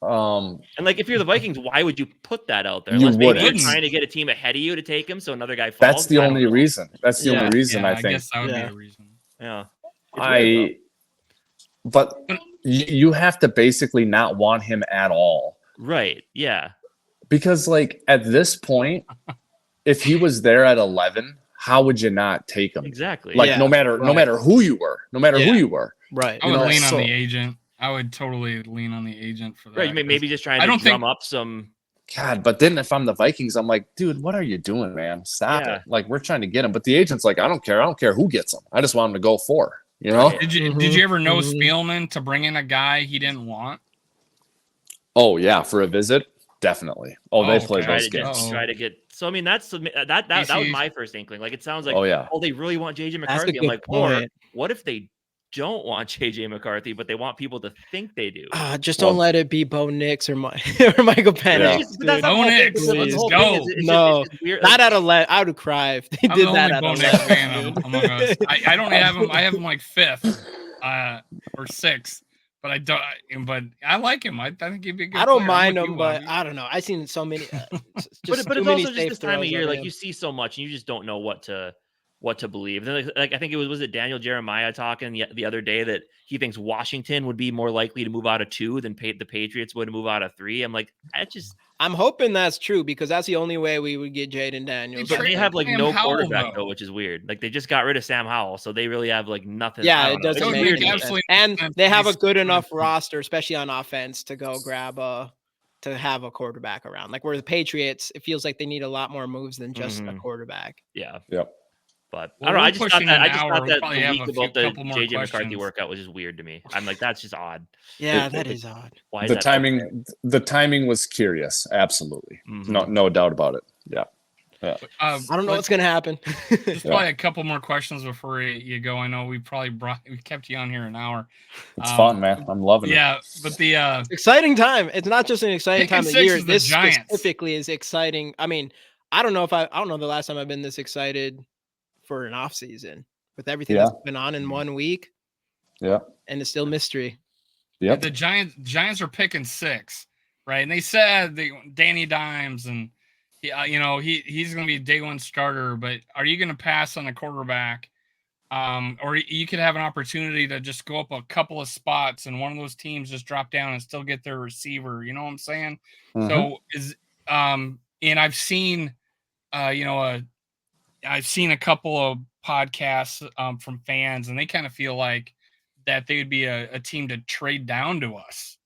And if you're the Vikings, why would you put that out there? Unless maybe you're trying to get a team ahead of you to take him, so another guy falls. That's the only reason. That's the only reason I think. I guess that would be the reason. Yeah. But you have to basically not want him at all. Right. Yeah. Because at this point, if he was there at 11, how would you not take him? Exactly. No matter who you were, Right. I would lean on the agent. I would totally lean on the agent for that. Right. Maybe just trying to drum up some. God, but then if I'm the Vikings, I'm like, dude, what are you doing, man? Stop it. We're trying to get him. But the agent's like, I don't care. I don't care who gets him. I just want him to go 4. Did you ever know Spielman to bring in a guy he didn't want? Oh, yeah. For a visit? Definitely. They played those games. Try to get. So that was my first inkling. It sounds like, they really want JJ McCarthy. I'm like, what if they don't want JJ McCarthy, but they want people to think they do? Just don't let it be Bo Nix or Michael Penix. Yeah. But that's not Bo Nix, the whole thing. go. It's just weird. Not at 11. I would cry if they I'm did the that only at Bo 11. Nix fan among us. I don't have him. I have him like 5th or 6th. But I don't. But I like him. I think he'd be a good. I don't player. mind him, but I don't know. I've seen so many. But it's also just this time of year, like you see so much, and you just don't know what to believe. Then, like I think was it Daniel Jeremiah talking the other day that he thinks Washington would be more likely to move out of 2 than the Patriots would move out of 3. I'm like, I'm hoping that's true because that's the only way we would get Jaden Daniels. But they have like no quarterback though, which is weird. Like they just got rid of Sam Howell, so they really have like nothing. Yeah, it doesn't make sense. And they have a good enough roster, especially on offense, to go grab to have a quarterback around. Like where the Patriots, it feels like they need a lot more moves than just a quarterback. Yeah. Yep. But I don't know. I just thought that the week about the JJ McCarthy workout was just weird to me. I'm like, that's just odd. Yeah, that is odd. Why is the timing was curious. Absolutely. No doubt about it. Yeah. I don't know what's gonna happen. There's probably a couple more questions before you go. I know we kept you on here an hour. It's fun, man. I'm loving it. Yeah, but the exciting time. It's not just an exciting time of year. This Giants. Specifically is exciting. I mean, I don't know the last time I've been this excited for an off season with everything that's been on in 1 week. Yeah. And it's still mystery. Yeah. The Giants are picking 6, right? And they said Danny Dimes and he's going to be a day 1 starter, but are you going to pass on a quarterback? Or you could have an opportunity to just go up a couple of spots and one of those teams just drop down and still get their receiver. You know what I'm saying? So and I've seen, I've seen a couple of podcasts from fans, and they kind of feel like that they would be a team to trade down to us.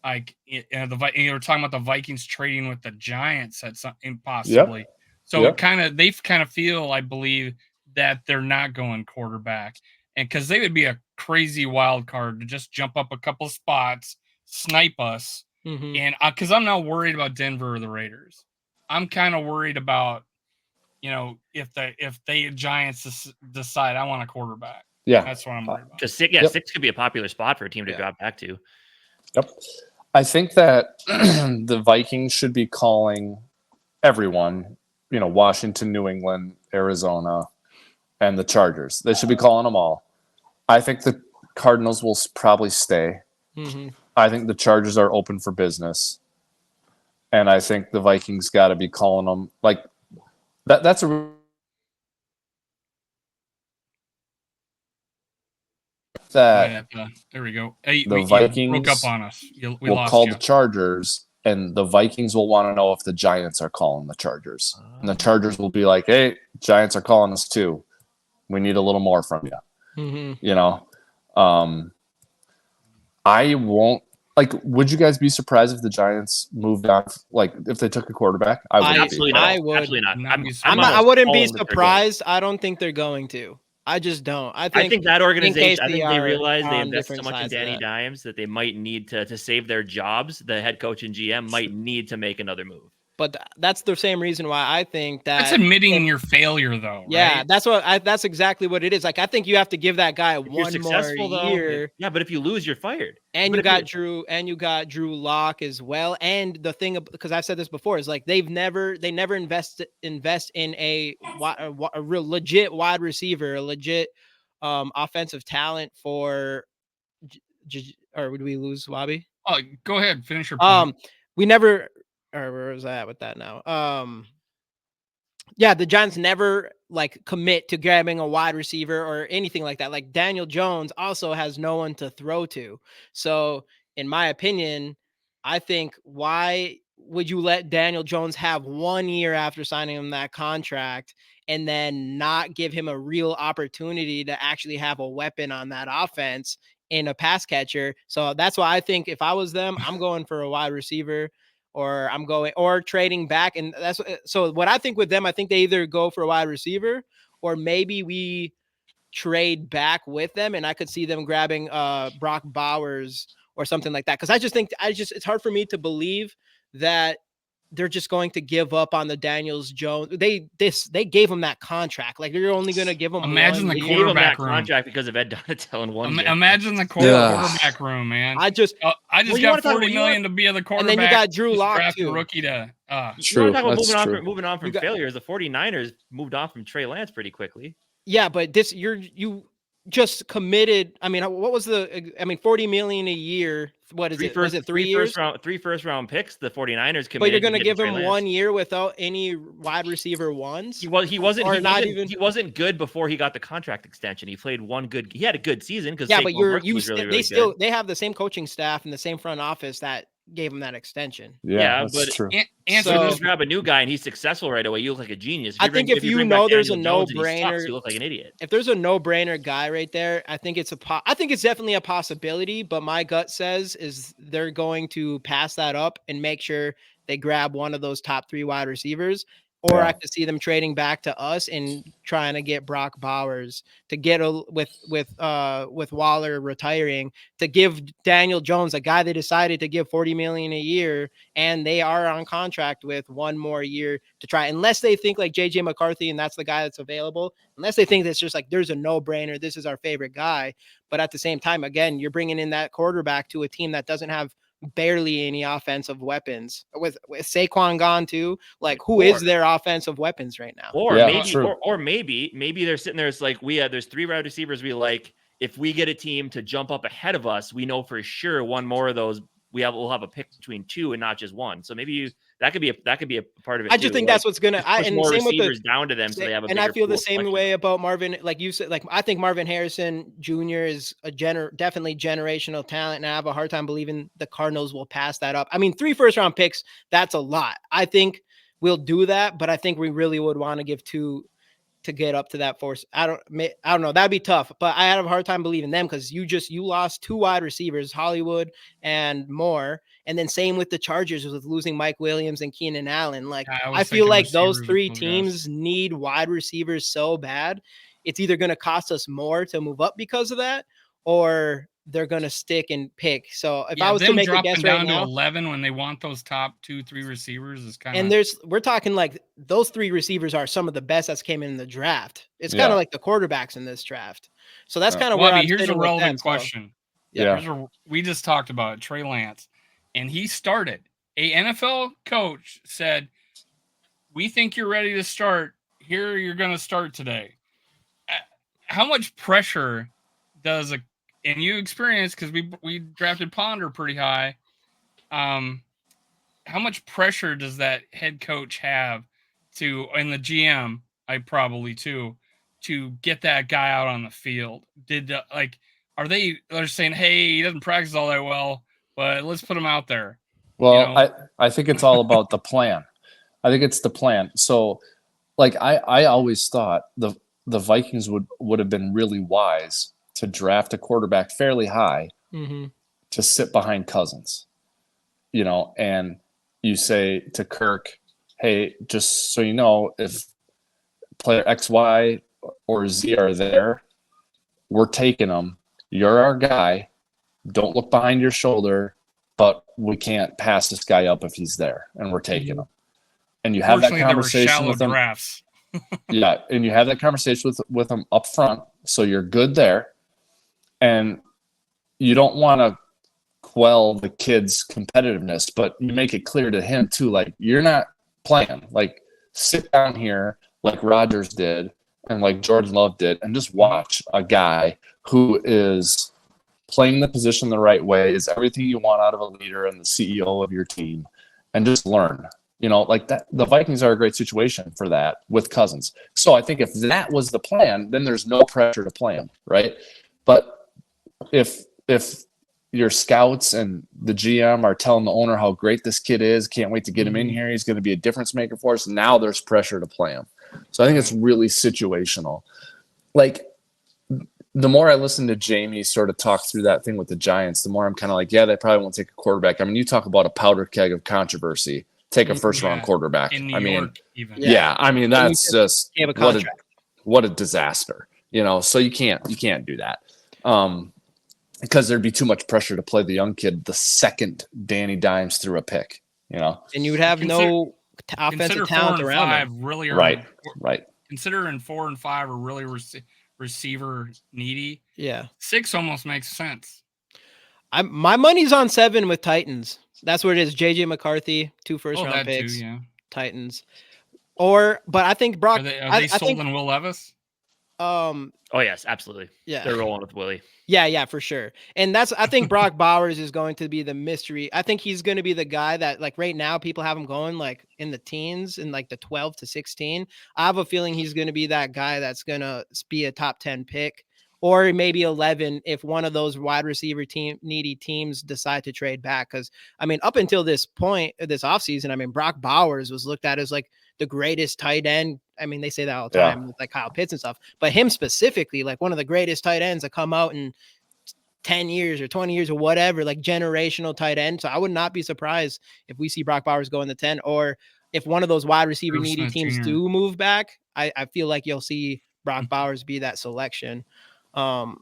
Like you were talking about the Vikings trading with the Giants at some impossibly. Yep. So they kind of feel, I believe, that they're not going quarterback, and because they would be a crazy wild card to just jump up a couple of spots, snipe us, and because I'm not worried about Denver or the Raiders, I'm kind of worried about. If the Giants decide I want a quarterback, that's what I'm worried about. Because 6 could be a popular spot for a team to drop back to. Yep, I think that the Vikings should be calling everyone, Washington, New England, Arizona, and the Chargers. They should be calling them all. I think the Cardinals will probably stay. I think the Chargers are open for business, and I think the Vikings got to be calling them like. That's a there we go. The Vikings broke up on us. We will call the Chargers, and the Vikings will want to know if the Giants are calling the Chargers, and the Chargers will be like, "Hey, Giants are calling us too. We need a little more from you." I won't. Like, would you guys be surprised if the Giants moved on? Like, if they took a quarterback, I would. Absolutely not. I would. Absolutely not. I wouldn't be surprised. I don't think they're going to. I just don't. I think that organization. I think they realize they invest so much in Danny Dimes that they might need to save their jobs. The head coach and GM might need to make another move. But that's the same reason why I think that that's admitting your failure, though. Yeah, right? That's exactly what it is. Like, I think you have to give that guy one more year. Yeah, but if you lose, you're fired. And you got Drew Lock as well. And the thing, because I've said this before, is like they never invest in a real legit wide receiver, a legit offensive talent for. Or would we lose Wobby? Oh, go ahead, finish your point. We never. Or where was I at with that now? The Giants never commit to grabbing a wide receiver or anything like that. Like Daniel Jones also has no one to throw to. So in my opinion, I think why would you let Daniel Jones have 1 year after signing him that contract and then not give him a real opportunity to actually have a weapon on that offense in a pass catcher? So that's why I think if I was them, I'm going for a wide receiver. Or trading back. And so what I think with them, I think they either go for a wide receiver or maybe we trade back with them. And I could see them grabbing Brock Bowers or something like that. Cause I just think it's hard for me to believe that they're just going to give up on the Daniels Jones. They gave him that contract. Like they're only going to give him. Imagine the quarterback room contract because of Ed Donatell and one. Imagine the quarterback room, man. I just got $40 million to be the quarterback. And then you got Drew Lock too. Rookie to. True. You want to talk about moving on from failures. The 49ers moved on from Trey Lance pretty quickly. Yeah, but you just committed. I mean, what was $40 million a year. What is it? Was it 3 years? Three first round picks. The 49ers committed. But you're going to give him 1 year without any wide receiver ones. He wasn't good before he got the contract extension. He played he had a good season because they have the same coaching staff and the same front office that gave him that extension. Yeah, but true. Just grab a new guy and he's successful right away. You look like a genius. If you know there's a no-brainer, you look like an idiot. If there's a no-brainer guy right there, I think it's definitely a possibility. But my gut says is they're going to pass that up and make sure they grab one of those top 3 wide receivers. Or I could see them trading back to us and trying to get Brock Bowers to get with Waller retiring to give Daniel Jones, a guy they decided to give $40 million a year, and they are on contract with 1 more year to try. Unless they think like JJ McCarthy and that's the guy that's available. Unless they think that's just like there's a no-brainer. This is our favorite guy. But at the same time, again, you're bringing in that quarterback to a team that doesn't have barely any offensive weapons with Saquon gone too. Like who is their offensive weapons right now? Maybe they're sitting there. It's like there's 3 wide receivers we like. If we get a team to jump up ahead of us, we know for sure one more of those we'll have a pick between 2 and not just 1. So maybe that could be a part of it. I just think that's what's gonna. And more same receivers down to them, so they have a. And I feel the same way about Marvin. Like you said, like I think Marvin Harrison Jr. is definitely generational talent, and I have a hard time believing the Cardinals will pass that up. I mean, 3 first-round picks, that's a lot. I think we'll do that, but I think we really would want to give 2 to get up to that force. I don't know. That'd be tough, but I have a hard time believing them because you lost 2 wide receivers, Hollywood and Moore. And then same with the Chargers with losing Mike Williams and Keenan Allen. Like I feel like those 3 teams need wide receivers so bad. It's either going to cost us more to move up because of that, or they're going to stick and pick. So if I was to make a guess right now, to 11 when they want those top 2-3 receivers is kind of. And we're talking like those 3 receivers are some of the best that's came in the draft. It's kind of like the quarterbacks in this draft. So that's kind of where I'm here's a relevant them, question. So. We just talked about it, Trey Lance, and he started. A NFL coach said, "We think you're ready to start. Here, you're going to start today." How much pressure does and you experienced, because we drafted Ponder pretty high. How much pressure does that head coach have and the GM, probably too, to get that guy out on the field? They're saying, hey, he doesn't practice all that well, but let's put him out there. Well, I think it's all about the plan. I think it's the plan. So like I always thought the Vikings would have been really wise to draft a quarterback fairly high to sit behind Cousins, and you say to Kirk, hey, just so you know, if player X, Y, or Z are there, we're taking them. You're our guy. Don't look behind your shoulder, but we can't pass this guy up if he's there, and we're taking him. And you have that conversation with them. Drafts. Yeah, and you have that conversation with them up front, so you're good there. And you don't want to quell the kid's competitiveness, but you make it clear to him too, like you're not playing. Like sit down here like Rodgers did and like Jordan Love did, and just watch a guy who is playing the position the right way, is everything you want out of a leader and the CEO of your team, and just learn. Like that. The Vikings are a great situation for that with Cousins. So I think if that was the plan, then there's no pressure to play him, right? But if your scouts and the GM are telling the owner how great this kid is, can't wait to get him in here, he's going to be a difference maker for us, now there's pressure to play him. So I think it's really situational. Like the more I listen to Jamie sort of talk through that thing with the Giants, the more I'm kind of like, yeah, they probably won't take a quarterback. I mean, you talk about a powder keg of controversy, take a first round quarterback. In New York, even. Yeah, I mean, that's just what a disaster, so you can't do that. Because there'd be too much pressure to play the young kid the second Danny Dimes threw a pick. And you would have no offensive talent around him. Really right. Considering 4 and 5 are really receiver needy. Yeah. 6 almost makes sense. My money's on 7 with Titans. That's what it is. JJ McCarthy, 2 first-round picks. Too, yeah. Titans. But I think Brock. Are they sold in Will Levis? Oh yes, absolutely. Yeah, they're rolling with Willie. Yeah, for sure. And I think Brock Bowers is going to be the mystery. I think he's going to be the guy that, like, right now people have him going like in the teens, in like the 12 to 16. I have a feeling he's going to be that guy that's going to be a top 10 pick, or maybe 11 if one of those wide receiver needy teams decide to trade back. Because I mean, up until this point, this offseason, I mean, Brock Bowers was looked at as like the greatest tight end. I mean, they say that all the time with like Kyle Pitts and stuff, but him specifically, like one of the greatest tight ends that come out in 10 years or 20 years or whatever, like generational tight end. So I would not be surprised if we see Brock Bowers go in the 10, or if one of those wide receiver needy teams do move back, I feel like you'll see Brock Bowers be that selection. So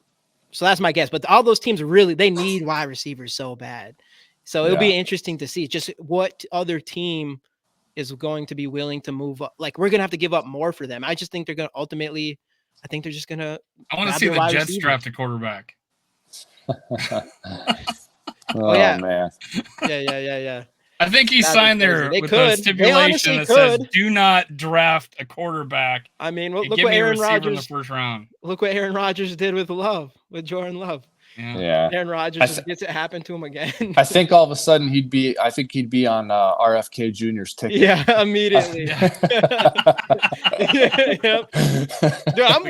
that's my guess, but all those teams really, they need wide receivers so bad. So it'll be interesting to see just what other team is going to be willing to move up. Like, we're going to have to give up more for them. I just think they're going to ultimately, I think they're just going to. I want to see the Jets draft a quarterback. Man. Yeah. I think he signed there with a stipulation that says, do not draft a quarterback. I mean, look what Aaron Rodgers in the first round. Look what Aaron Rodgers did with Jordan Love. Yeah. Aaron Rodgers gets it happen to him again. I think all of a sudden he'd be on RFK Jr.'s ticket. Yeah, immediately. Yep. Dude, I'm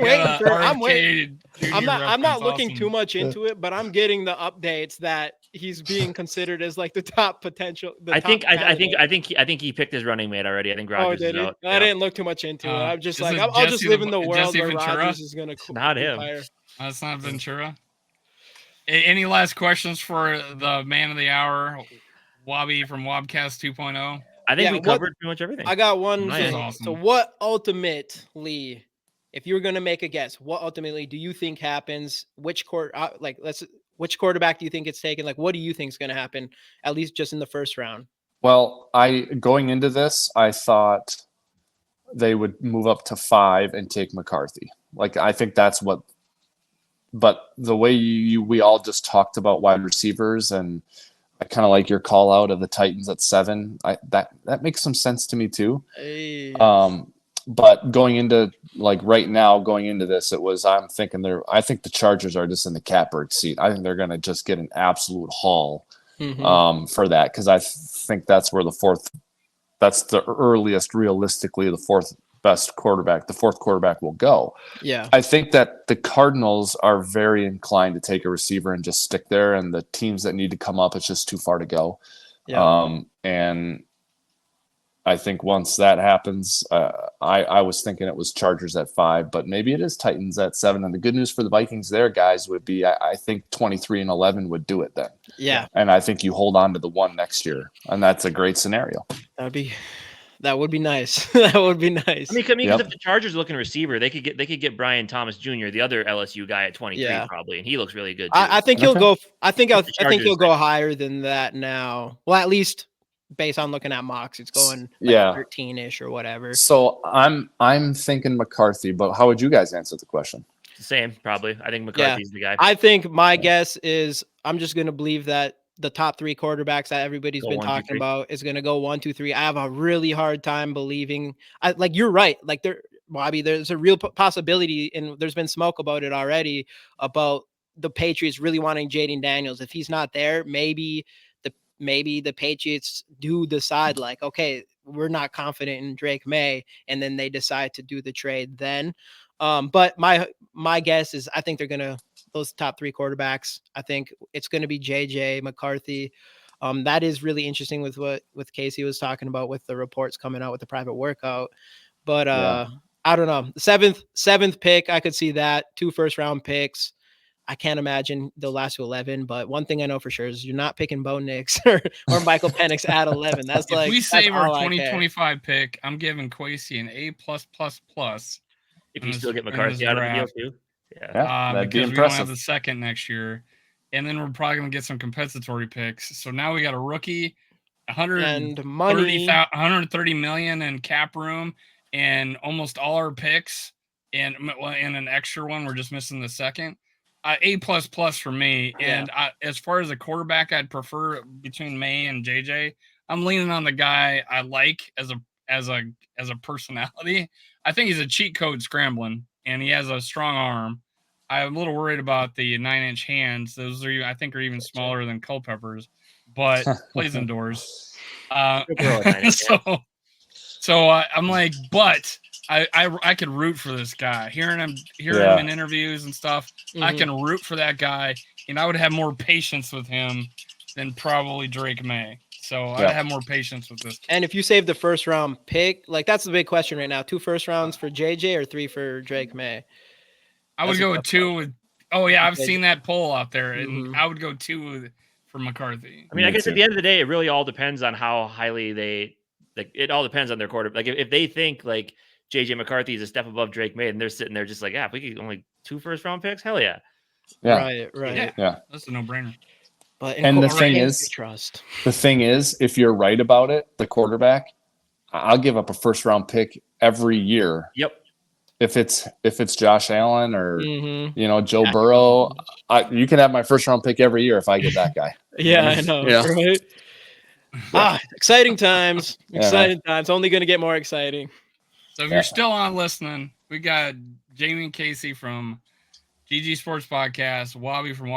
waiting. I'm not looking too much into it, but I'm getting the updates that he's being considered as like the top potential. I think he picked his running mate already. I think Rodgers is out. I didn't look too much into it. I'm just like, I'll just live in the world where Rodgers is going to. Not him. That's not Ventura. Any last questions for the man of the hour, Wobby from Wobcast 2.0? I think we covered pretty much everything. I got one thing. Awesome. So what ultimately, if you were going to make a guess, what ultimately do you think happens? Which quarterback do you think gets taken? Like, what do you think is going to happen, at least just in the first round? Well, going into this, I thought they would move up to 5 and take McCarthy. Like, I think that's what. But the way we all just talked about wide receivers, and I kind of like your call out of the Titans at 7. That makes some sense to me too. Hey. But going into this, I think the Chargers are just in the catbird seat. I think they're going to just get an absolute haul for that, because I think that's where that's the earliest, realistically, the fourth quarterback will go. Yeah. I think that the Cardinals are very inclined to take a receiver and just stick there, and the teams that need to come up, it's just too far to go. Yeah. And I think once that happens, I was thinking it was Chargers at 5, but maybe it is Titans at 7. And the good news for the Vikings there, guys, would be I think 23 and 11 would do it then. Yeah. And I think you hold on to the 1 next year, and that's a great scenario. That would be nice. That would be nice. I mean, because if the Chargers are looking a receiver, they could get Brian Thomas Jr., the other LSU guy, at 23 probably, and he looks really good too. I think he'll go. I think he'll go higher than that now. Well, at least based on looking at mocks, it's going 13-ish or whatever. So I'm thinking McCarthy, but how would you guys answer the question? Same, probably. I think McCarthy's the guy. I think my guess is I'm just going to believe that the top 3 quarterbacks that everybody's been talking about is going to go 1, 2, 3. I have a really hard time believing. You're right. Like, Bobby, there's a real possibility, and there's been smoke about it already, about the Patriots really wanting Jaden Daniels. If he's not there, maybe the Patriots do decide, like, okay, we're not confident in Drake May, and then they decide to do the trade then. But my guess is I think they're going to, those top 3 quarterbacks, I think it's going to be JJ McCarthy. That is really interesting with what Casey was talking about with the reports coming out with the private workout. But I don't know. Seventh pick, I could see that. 2 first-round picks. I can't imagine they'll last to 11. But one thing I know for sure is you're not picking Bo Nix or Michael Penix at 11. That's if we save our 2025 pick, I'm giving Kwesi an A+++. If you still get McCarthy out of the deal too. That'd be because impressive. We won't have the second next year, and then we're probably going to get some compensatory picks. So now we got a rookie, and money, 130 million in cap room, and almost all our picks, and an extra one. We're just missing the second. A++ for me. Yeah. And as far as a quarterback, I'd prefer between May and JJ. I'm leaning on the guy I like as a personality. I think he's a cheat code scrambling, and he has a strong arm. I'm a little worried about the 9-inch hands. Those are, I think, are even smaller than Culpepper's, but plays indoors. So I'm like, but I could root for this guy. Hearing him in interviews and stuff, I can root for that guy, and I would have more patience with him than probably Drake May. So I'd have more patience with this kid. And if you save the first round pick, like that's the big question right now: 2 first rounds for JJ or 3 for Drake May? I would go with 2 with. Oh yeah, I've seen that poll out there, and I would go 2 for McCarthy. I mean, I guess at the end of the day, it really all depends on how highly they like. It all depends on their quarterback. Like if they think like JJ McCarthy is a step above Drake May, and they're sitting there just like, if we could only 2 first round picks, hell yeah. Right. Yeah, that's a no brainer. But and the thing is, if you're right about it, the quarterback, I'll give up a first round pick every year. Yep. If it's Josh Allen or Joe Burrow, you can have my first round pick every year if I get that guy. Yeah, I know. Yeah. Right? Exciting times. Exciting times. Only going to get more exciting. So if you're still on listening, we got Jamie and Casey from GG Sports Podcast, Wobby from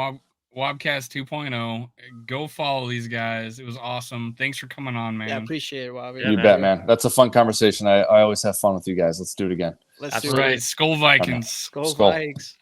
Wobcast 2.0. Go follow these guys. It was awesome. Thanks for coming on, man. Yeah, appreciate it, Wobby. You bet, man. That's a fun conversation. I always have fun with you guys. Let's do it again. Let's do it. Right. SKOL Vikings. SKOL Vikings.